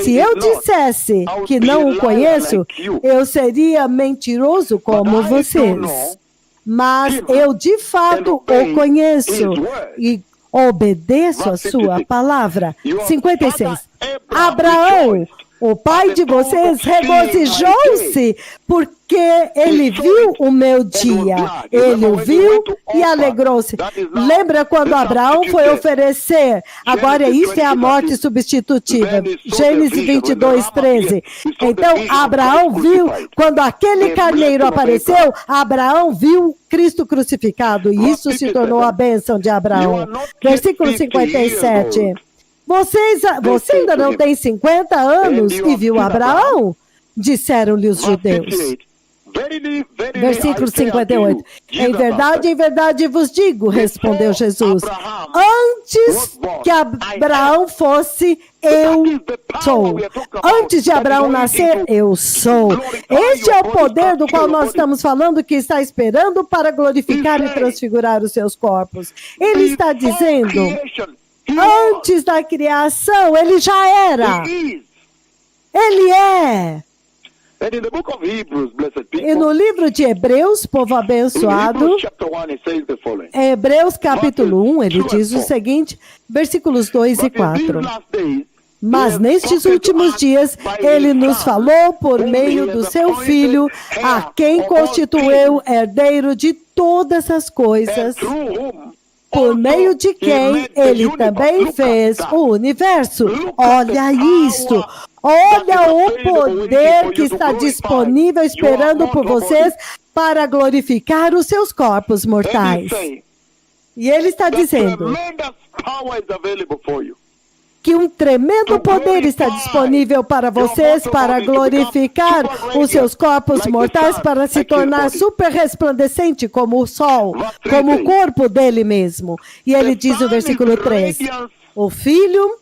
Se eu dissesse que não o conheço, eu seria mentiroso como vocês. Mas eu de fato o conheço e obedeço a sua palavra. 56. Abraão, o pai de vocês, regozijou-se porque ele viu o meu dia. Ele o viu e alegrou-se. Lembra quando Abraão foi oferecer? Agora isso é a morte substitutiva. Gênesis 22, 13. Então Abraão viu, quando aquele carneiro apareceu, Abraão viu Cristo crucificado. E isso se tornou a bênção de Abraão. Versículo 57. Você ainda não tem 50 anos e viu Abraão? Disseram-lhe os judeus. Versículo 58. Em verdade vos digo, respondeu Jesus, antes que Abraão fosse, eu sou. Antes de Abraão nascer, eu sou. Este é o poder do qual nós estamos falando, que está esperando para glorificar e transfigurar os seus corpos. Ele está dizendo, antes da criação, ele já era. Ele é. E no livro de Hebreus, povo abençoado, em Hebreus capítulo 1, ele diz o seguinte, versículos 2 e 4. Mas nestes últimos dias, ele nos falou por meio do seu Filho, a quem constituiu herdeiro de todas as coisas, por meio de quem ele também fez o universo. Olha isso! Olha o poder que está disponível esperando por vocês para glorificar os seus corpos mortais. E ele está dizendo, power is available for you. Que um tremendo poder está disponível para vocês para glorificar os seus corpos mortais, para se tornar super resplandecente como o sol, como o corpo dele mesmo. E ele diz no versículo 3, o Filho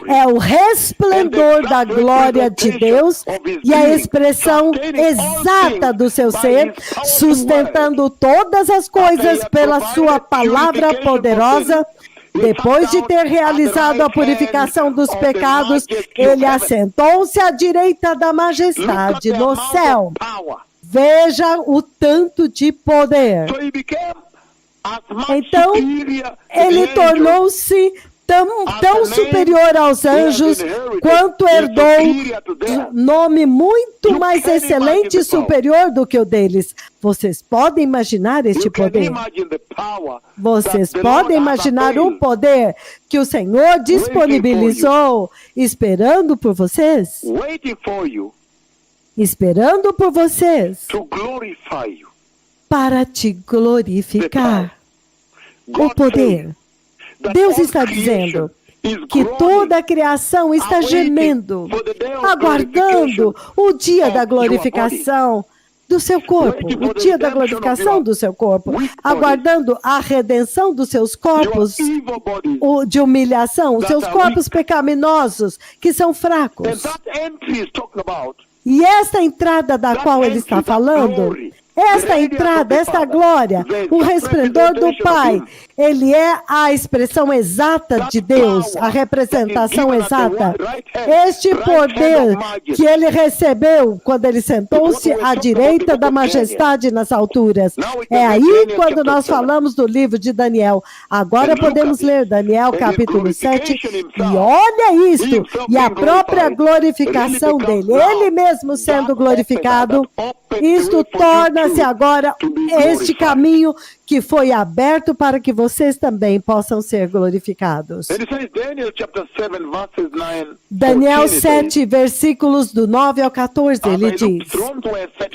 é o resplendor da glória de Deus e a expressão exata do seu ser, sustentando todas as coisas pela sua palavra poderosa. Depois de ter realizado a purificação dos pecados, ele assentou-se à direita da majestade no céu. Veja o tanto de poder. Então, ele tornou-se tão superior aos anjos, quanto herdou nome muito mais excelente e superior do que o deles. Vocês podem imaginar este poder? Vocês podem imaginar um poder que o Senhor disponibilizou, esperando por vocês? Esperando por vocês, para te glorificar. O poder. Deus está dizendo que toda a criação está gemendo, aguardando o dia da glorificação do seu corpo, o dia da glorificação do seu corpo, aguardando a redenção dos seus corpos de humilhação, os seus corpos pecaminosos, que são fracos. E esta entrada da qual ele está falando, esta entrada, esta glória, o resplendor do Pai, ele é a expressão exata de Deus, a representação exata. Este poder que ele recebeu quando ele sentou-se à direita da majestade nas alturas. É aí quando nós falamos do livro de Daniel. Agora podemos ler Daniel capítulo 7 e olha isto, e a própria glorificação dele, ele mesmo sendo glorificado, isto torna-se agora este caminho que foi aberto para que vocês também possam ser glorificados. Daniel 7, versículos do 9 ao 14, ele diz: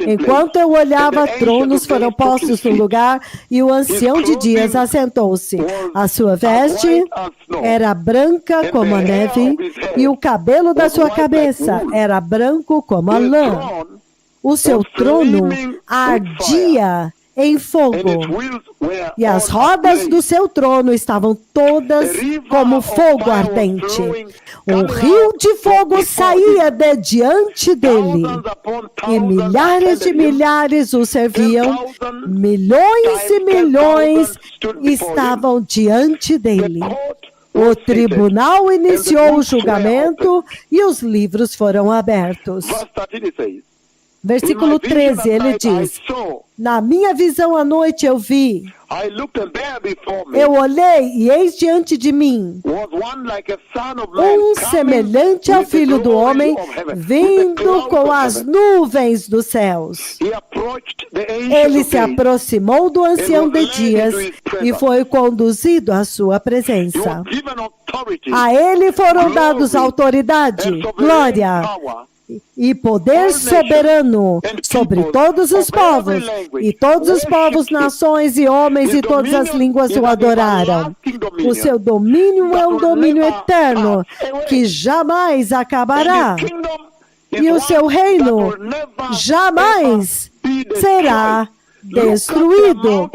enquanto eu olhava, tronos foram postos no lugar, e o ancião de dias assentou-se. A sua veste era branca como a neve, e o cabelo da sua cabeça era branco como a lã. O seu trono ardia em fogo, e as rodas do seu trono estavam todas como fogo ardente. Um rio de fogo saía de diante dele, e milhares de milhares o serviam, milhões e milhões estavam diante dele. O tribunal iniciou o julgamento e os livros foram abertos. Versículo 13, ele diz: na minha visão à noite eu vi, eu olhei e eis diante de mim um semelhante ao Filho do Homem, vindo com as nuvens dos céus. Ele se aproximou do ancião de dias e foi conduzido à sua presença. A ele foram dados autoridade, glória e poder soberano sobre todos os povos, e todos os povos, nações e homens e todas as línguas o adoraram. O seu domínio é um domínio eterno, que jamais acabará, e o seu reino jamais será destruído.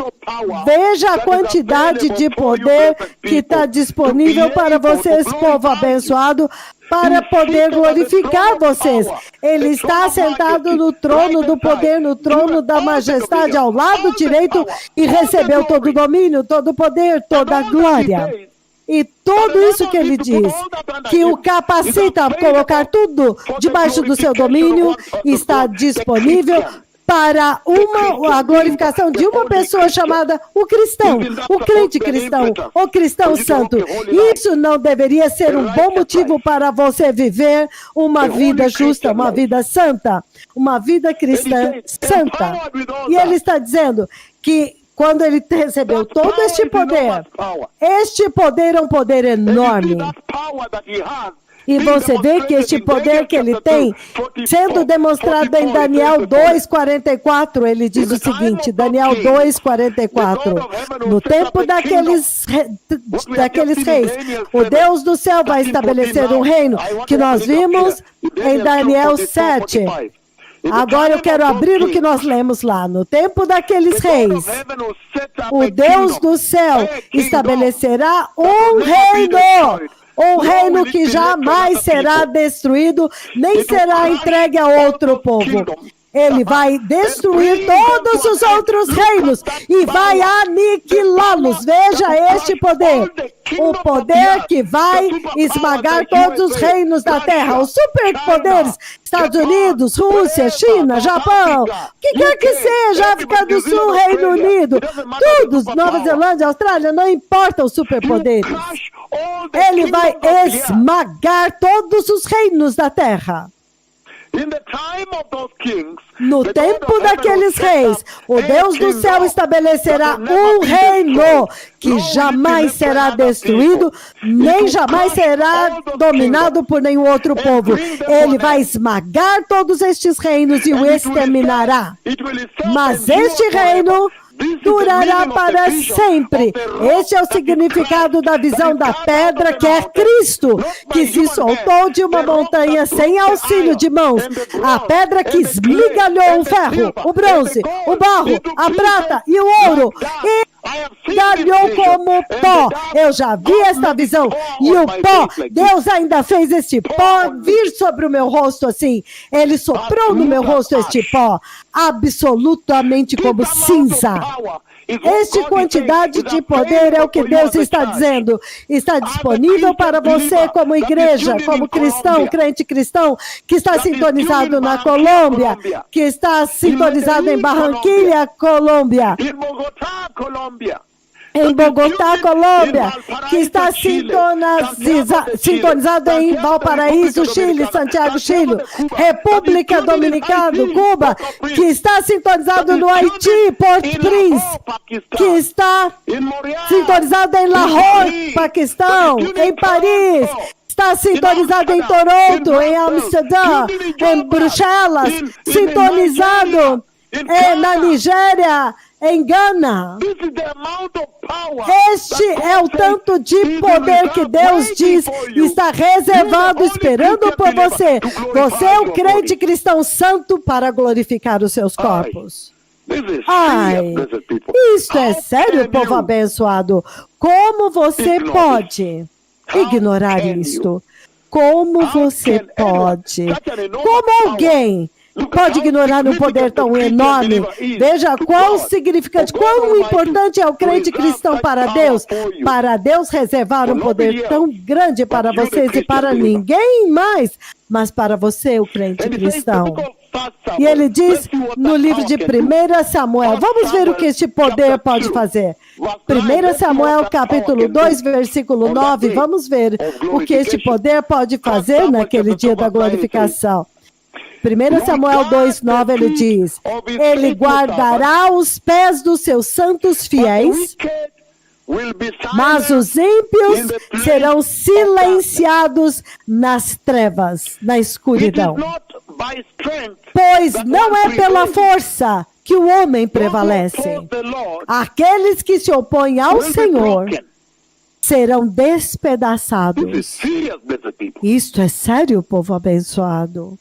Veja a quantidade de poder que está disponível para vocês, povo abençoado, para poder glorificar vocês. Ele está sentado no trono do poder, no trono da majestade, ao lado direito, e recebeu todo o domínio, todo o poder, toda a glória. E tudo isso que ele diz, que o capacita a colocar tudo debaixo do seu domínio, está disponível para a glorificação de uma pessoa chamada o cristão, o crente cristão, o cristão santo. Isso não deveria ser um bom motivo para você viver uma vida justa, uma vida santa, uma vida cristã santa. E ele está dizendo que quando ele recebeu todo este poder é um poder enorme. E você vê que este poder que ele tem, sendo demonstrado em Daniel 2,44, ele diz o seguinte, Daniel 2,44, no tempo daqueles reis, o Deus do céu vai estabelecer um reino, que nós vimos em Daniel 7. Agora eu quero abrir o que nós lemos lá. No tempo daqueles reis, o Deus do céu estabelecerá um reino que jamais será destruído, nem será entregue a outro povo. Ele vai destruir todos os outros reinos e vai aniquilá-los. Veja este poder. O poder que vai esmagar todos os reinos da terra. Os superpoderes, Estados Unidos, Rússia, China, Japão, o que quer que seja, África do Sul, Reino Unido, todos, Nova Zelândia, Austrália, não importa os superpoderes. Ele vai esmagar todos os reinos da terra. No tempo daqueles reis, o Deus do céu estabelecerá um reino que jamais será destruído, nem jamais será dominado por nenhum outro povo. Ele vai esmagar todos estes reinos e o exterminará. Mas este reino durará para sempre. Este é o significado da visão da pedra, que é Cristo, que se soltou de uma montanha sem auxílio de mãos. A pedra que esmigalhou o ferro, o bronze, o barro, a prata e o ouro. E galhou como pó. Eu já vi esta visão. E o pó, Deus ainda fez este pó vir sobre o meu rosto assim. Ele soprou no meu rosto este pó, absolutamente como cinza. Esta quantidade de poder é o que Deus está dizendo. Está disponível para você como igreja, como cristão, crente cristão, que está sintonizado na Colômbia, que está sintonizado em Barranquilla, Colômbia. Em Bogotá, Colômbia, que está sintonizado em Valparaíso, Chile, Santiago, Chile, República Dominicana, Cuba, que está sintonizado no Haiti, Port-au-Prince, que está sintonizado em Lahore, Paquistão, em Paris, está sintonizado em Toronto, em Amsterdã, em Bruxelas, sintonizado na Nigéria, em Gana. Este é o tanto de poder que Deus diz está reservado, esperando por você. Você é um crente cristão santo para glorificar os seus corpos. Ai, isto é sério, povo abençoado. Como você pode ignorar isto? Como você pode? Como alguém pode ignorar um poder tão enorme? Veja quão significante, quão importante é o crente cristão para Deus reservar um poder tão grande para vocês e para ninguém mais, mas para você, o crente cristão. E ele diz no livro de 1 Samuel, vamos ver o que este poder pode fazer. 1 Samuel capítulo 2, versículo 9, vamos ver o que este poder pode fazer naquele dia da glorificação. 1 Samuel 2,9, ele diz, ele guardará os pés dos seus santos fiéis, mas os ímpios serão silenciados nas trevas, na escuridão. Pois não é pela força que o homem prevalece. Aqueles que se opõem ao Senhor serão despedaçados. Isto é sério, povo abençoado.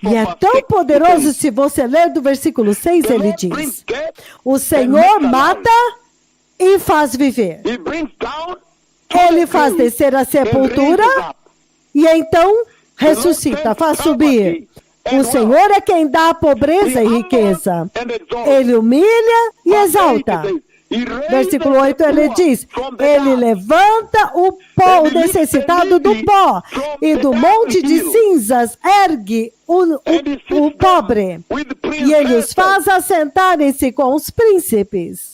E é tão poderoso, se você ler do versículo 6, ele diz, o Senhor mata e faz viver. Ele faz descer a sepultura e então ressuscita, faz subir. O Senhor é quem dá a pobreza e riqueza. Ele humilha e exalta. Versículo 8, ele diz, ele levanta o pó, o necessitado do pó, e do monte de cinzas ergue o pobre, e ele os faz assentarem-se com os príncipes.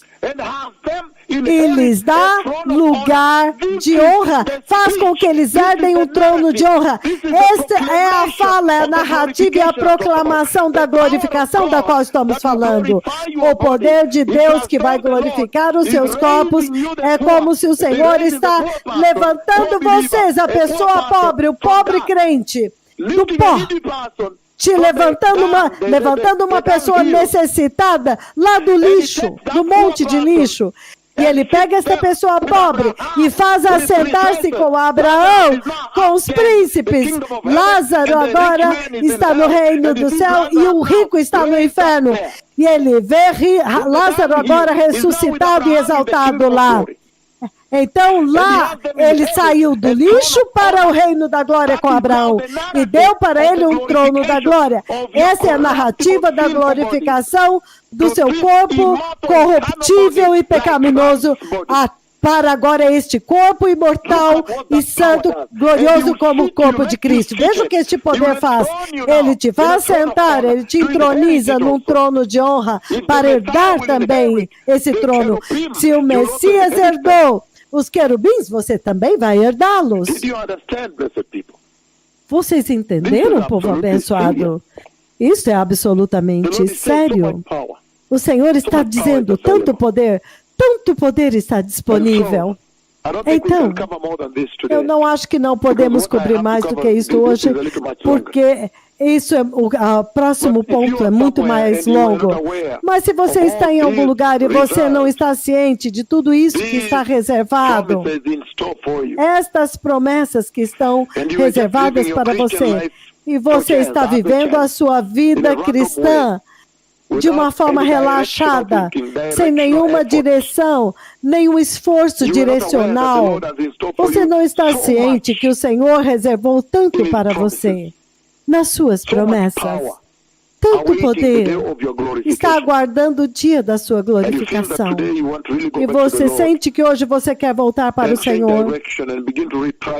e lhes dá lugar de honra. Faz com que eles herdem um trono de honra. Esta é a fala, é a narrativa e a proclamação da glorificação da qual estamos falando. O poder de Deus que vai glorificar os seus corpos é como se o Senhor está levantando vocês, a pessoa pobre, o pobre crente, do pó, te levantando uma pessoa necessitada lá do lixo, do monte de lixo. E ele pega essa pessoa pobre e faz assentar-se com Abraão, com os príncipes. Lázaro agora está no reino do céu e o rico está no inferno. E ele vê Lázaro agora ressuscitado e exaltado lá. Então lá ele saiu do lixo para o reino da glória com Abraão e deu para ele um trono da glória. Essa é a narrativa da glorificação do seu corpo corruptível e pecaminoso para agora este corpo imortal e santo, glorioso como o corpo de Cristo. Veja o que este poder faz. Ele te faz sentar, ele te entroniza num trono de honra para herdar também esse trono. Se o Messias herdou os querubins, você também vai herdá-los. Vocês entenderam, povo abençoado? Isso é absolutamente sério. O Senhor está dizendo, tanto poder está disponível. Então, eu não acho que não podemos cobrir mais do que isso hoje, porque isso é o próximo ponto é muito mais longo. Mas se você está em algum lugar e você não está ciente de tudo isso que está reservado, estas promessas que estão reservadas para você, e você está vivendo a sua vida cristã de uma forma relaxada, sem nenhuma direção, nenhum esforço direcional, você não está ciente que o Senhor reservou tanto para você nas suas promessas. Tanto poder está aguardando o dia da sua glorificação. E você sente que hoje você quer voltar para o Senhor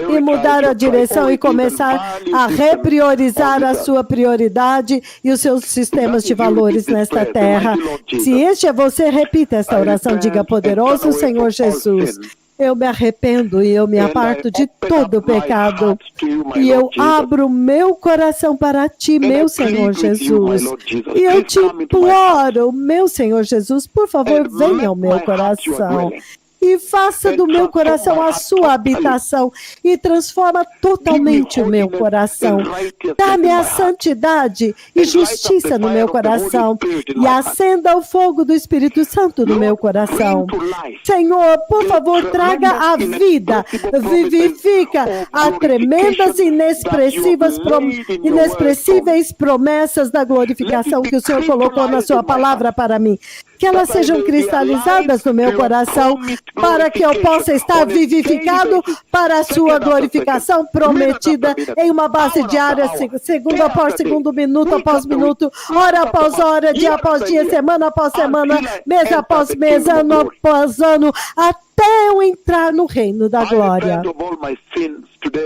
e mudar a direção e começar a repriorizar a sua prioridade e os seus sistemas de valores nesta terra. Se este é você, repita esta oração. Diga: poderoso Senhor Jesus, eu me arrependo e eu me aparto de todo o pecado. E eu abro meu coração para Ti, meu Senhor Jesus. E eu te imploro, meu Senhor Jesus, por favor, venha ao meu coração. E faça do meu coração a sua habitação e transforma totalmente o meu coração. Dá-me a santidade e justiça no meu coração e acenda o fogo do Espírito Santo no meu coração. Senhor, por favor, traga a vida, vivifica a tremendas e inexpressíveis promessas da glorificação que o Senhor colocou na sua palavra para mim. Que elas sejam cristalizadas no meu coração, para que eu possa estar vivificado para a sua glorificação prometida em uma base diária, segundo após segundo, minuto após minuto, hora após hora, dia após dia, semana após semana, mês após mês, ano após ano, até eu entrar no reino da glória.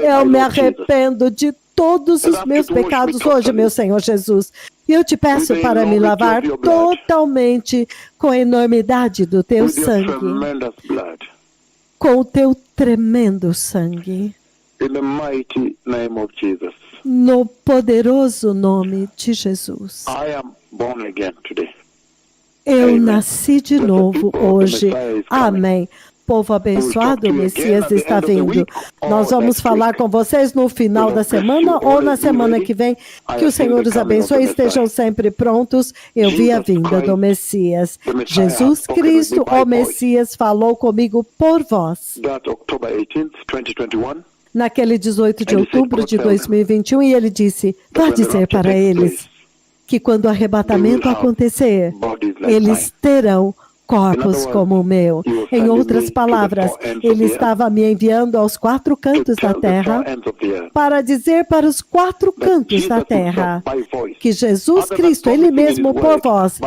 Eu me arrependo de todos os meus pecados hoje, meu Senhor Jesus. E eu te peço para me lavar totalmente com a enormidade do teu sangue. Com o teu tremendo sangue. No poderoso nome de Jesus. Eu nasci de novo hoje. Amém. Povo abençoado, o Messias está vindo. Nós vamos falar com vocês no final da semana ou na semana que vem. Que o Senhor os abençoe e estejam sempre prontos. Eu vi a vinda do Messias. Jesus Cristo, o Messias, falou comigo por voz. Naquele 18 de outubro de 2021, e ele disse: vá dizer para eles que quando o arrebatamento acontecer, eles terão corpos como o meu. Em outras palavras, ele estava me enviando aos 4 cantos da terra para dizer para os 4 cantos da terra que Jesus Cristo, ele mesmo por voz,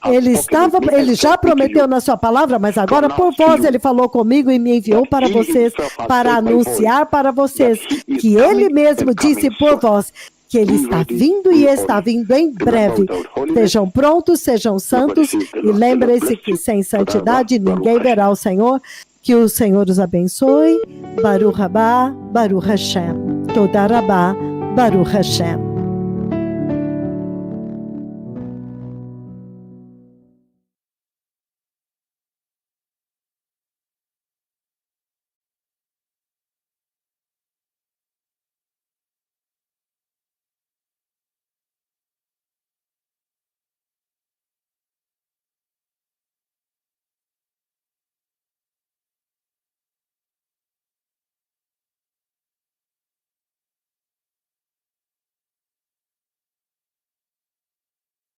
ele já prometeu na sua palavra, mas agora por voz ele falou comigo e me enviou para vocês, para anunciar para vocês que ele mesmo disse por voz que Ele está vindo e está vindo em breve. Sejam prontos, sejam santos e lembrem-se que sem santidade ninguém verá o Senhor. Que o Senhor os abençoe. Baruch Rabá, Baruch Hashem. Toda Rabá, Baruch Hashem.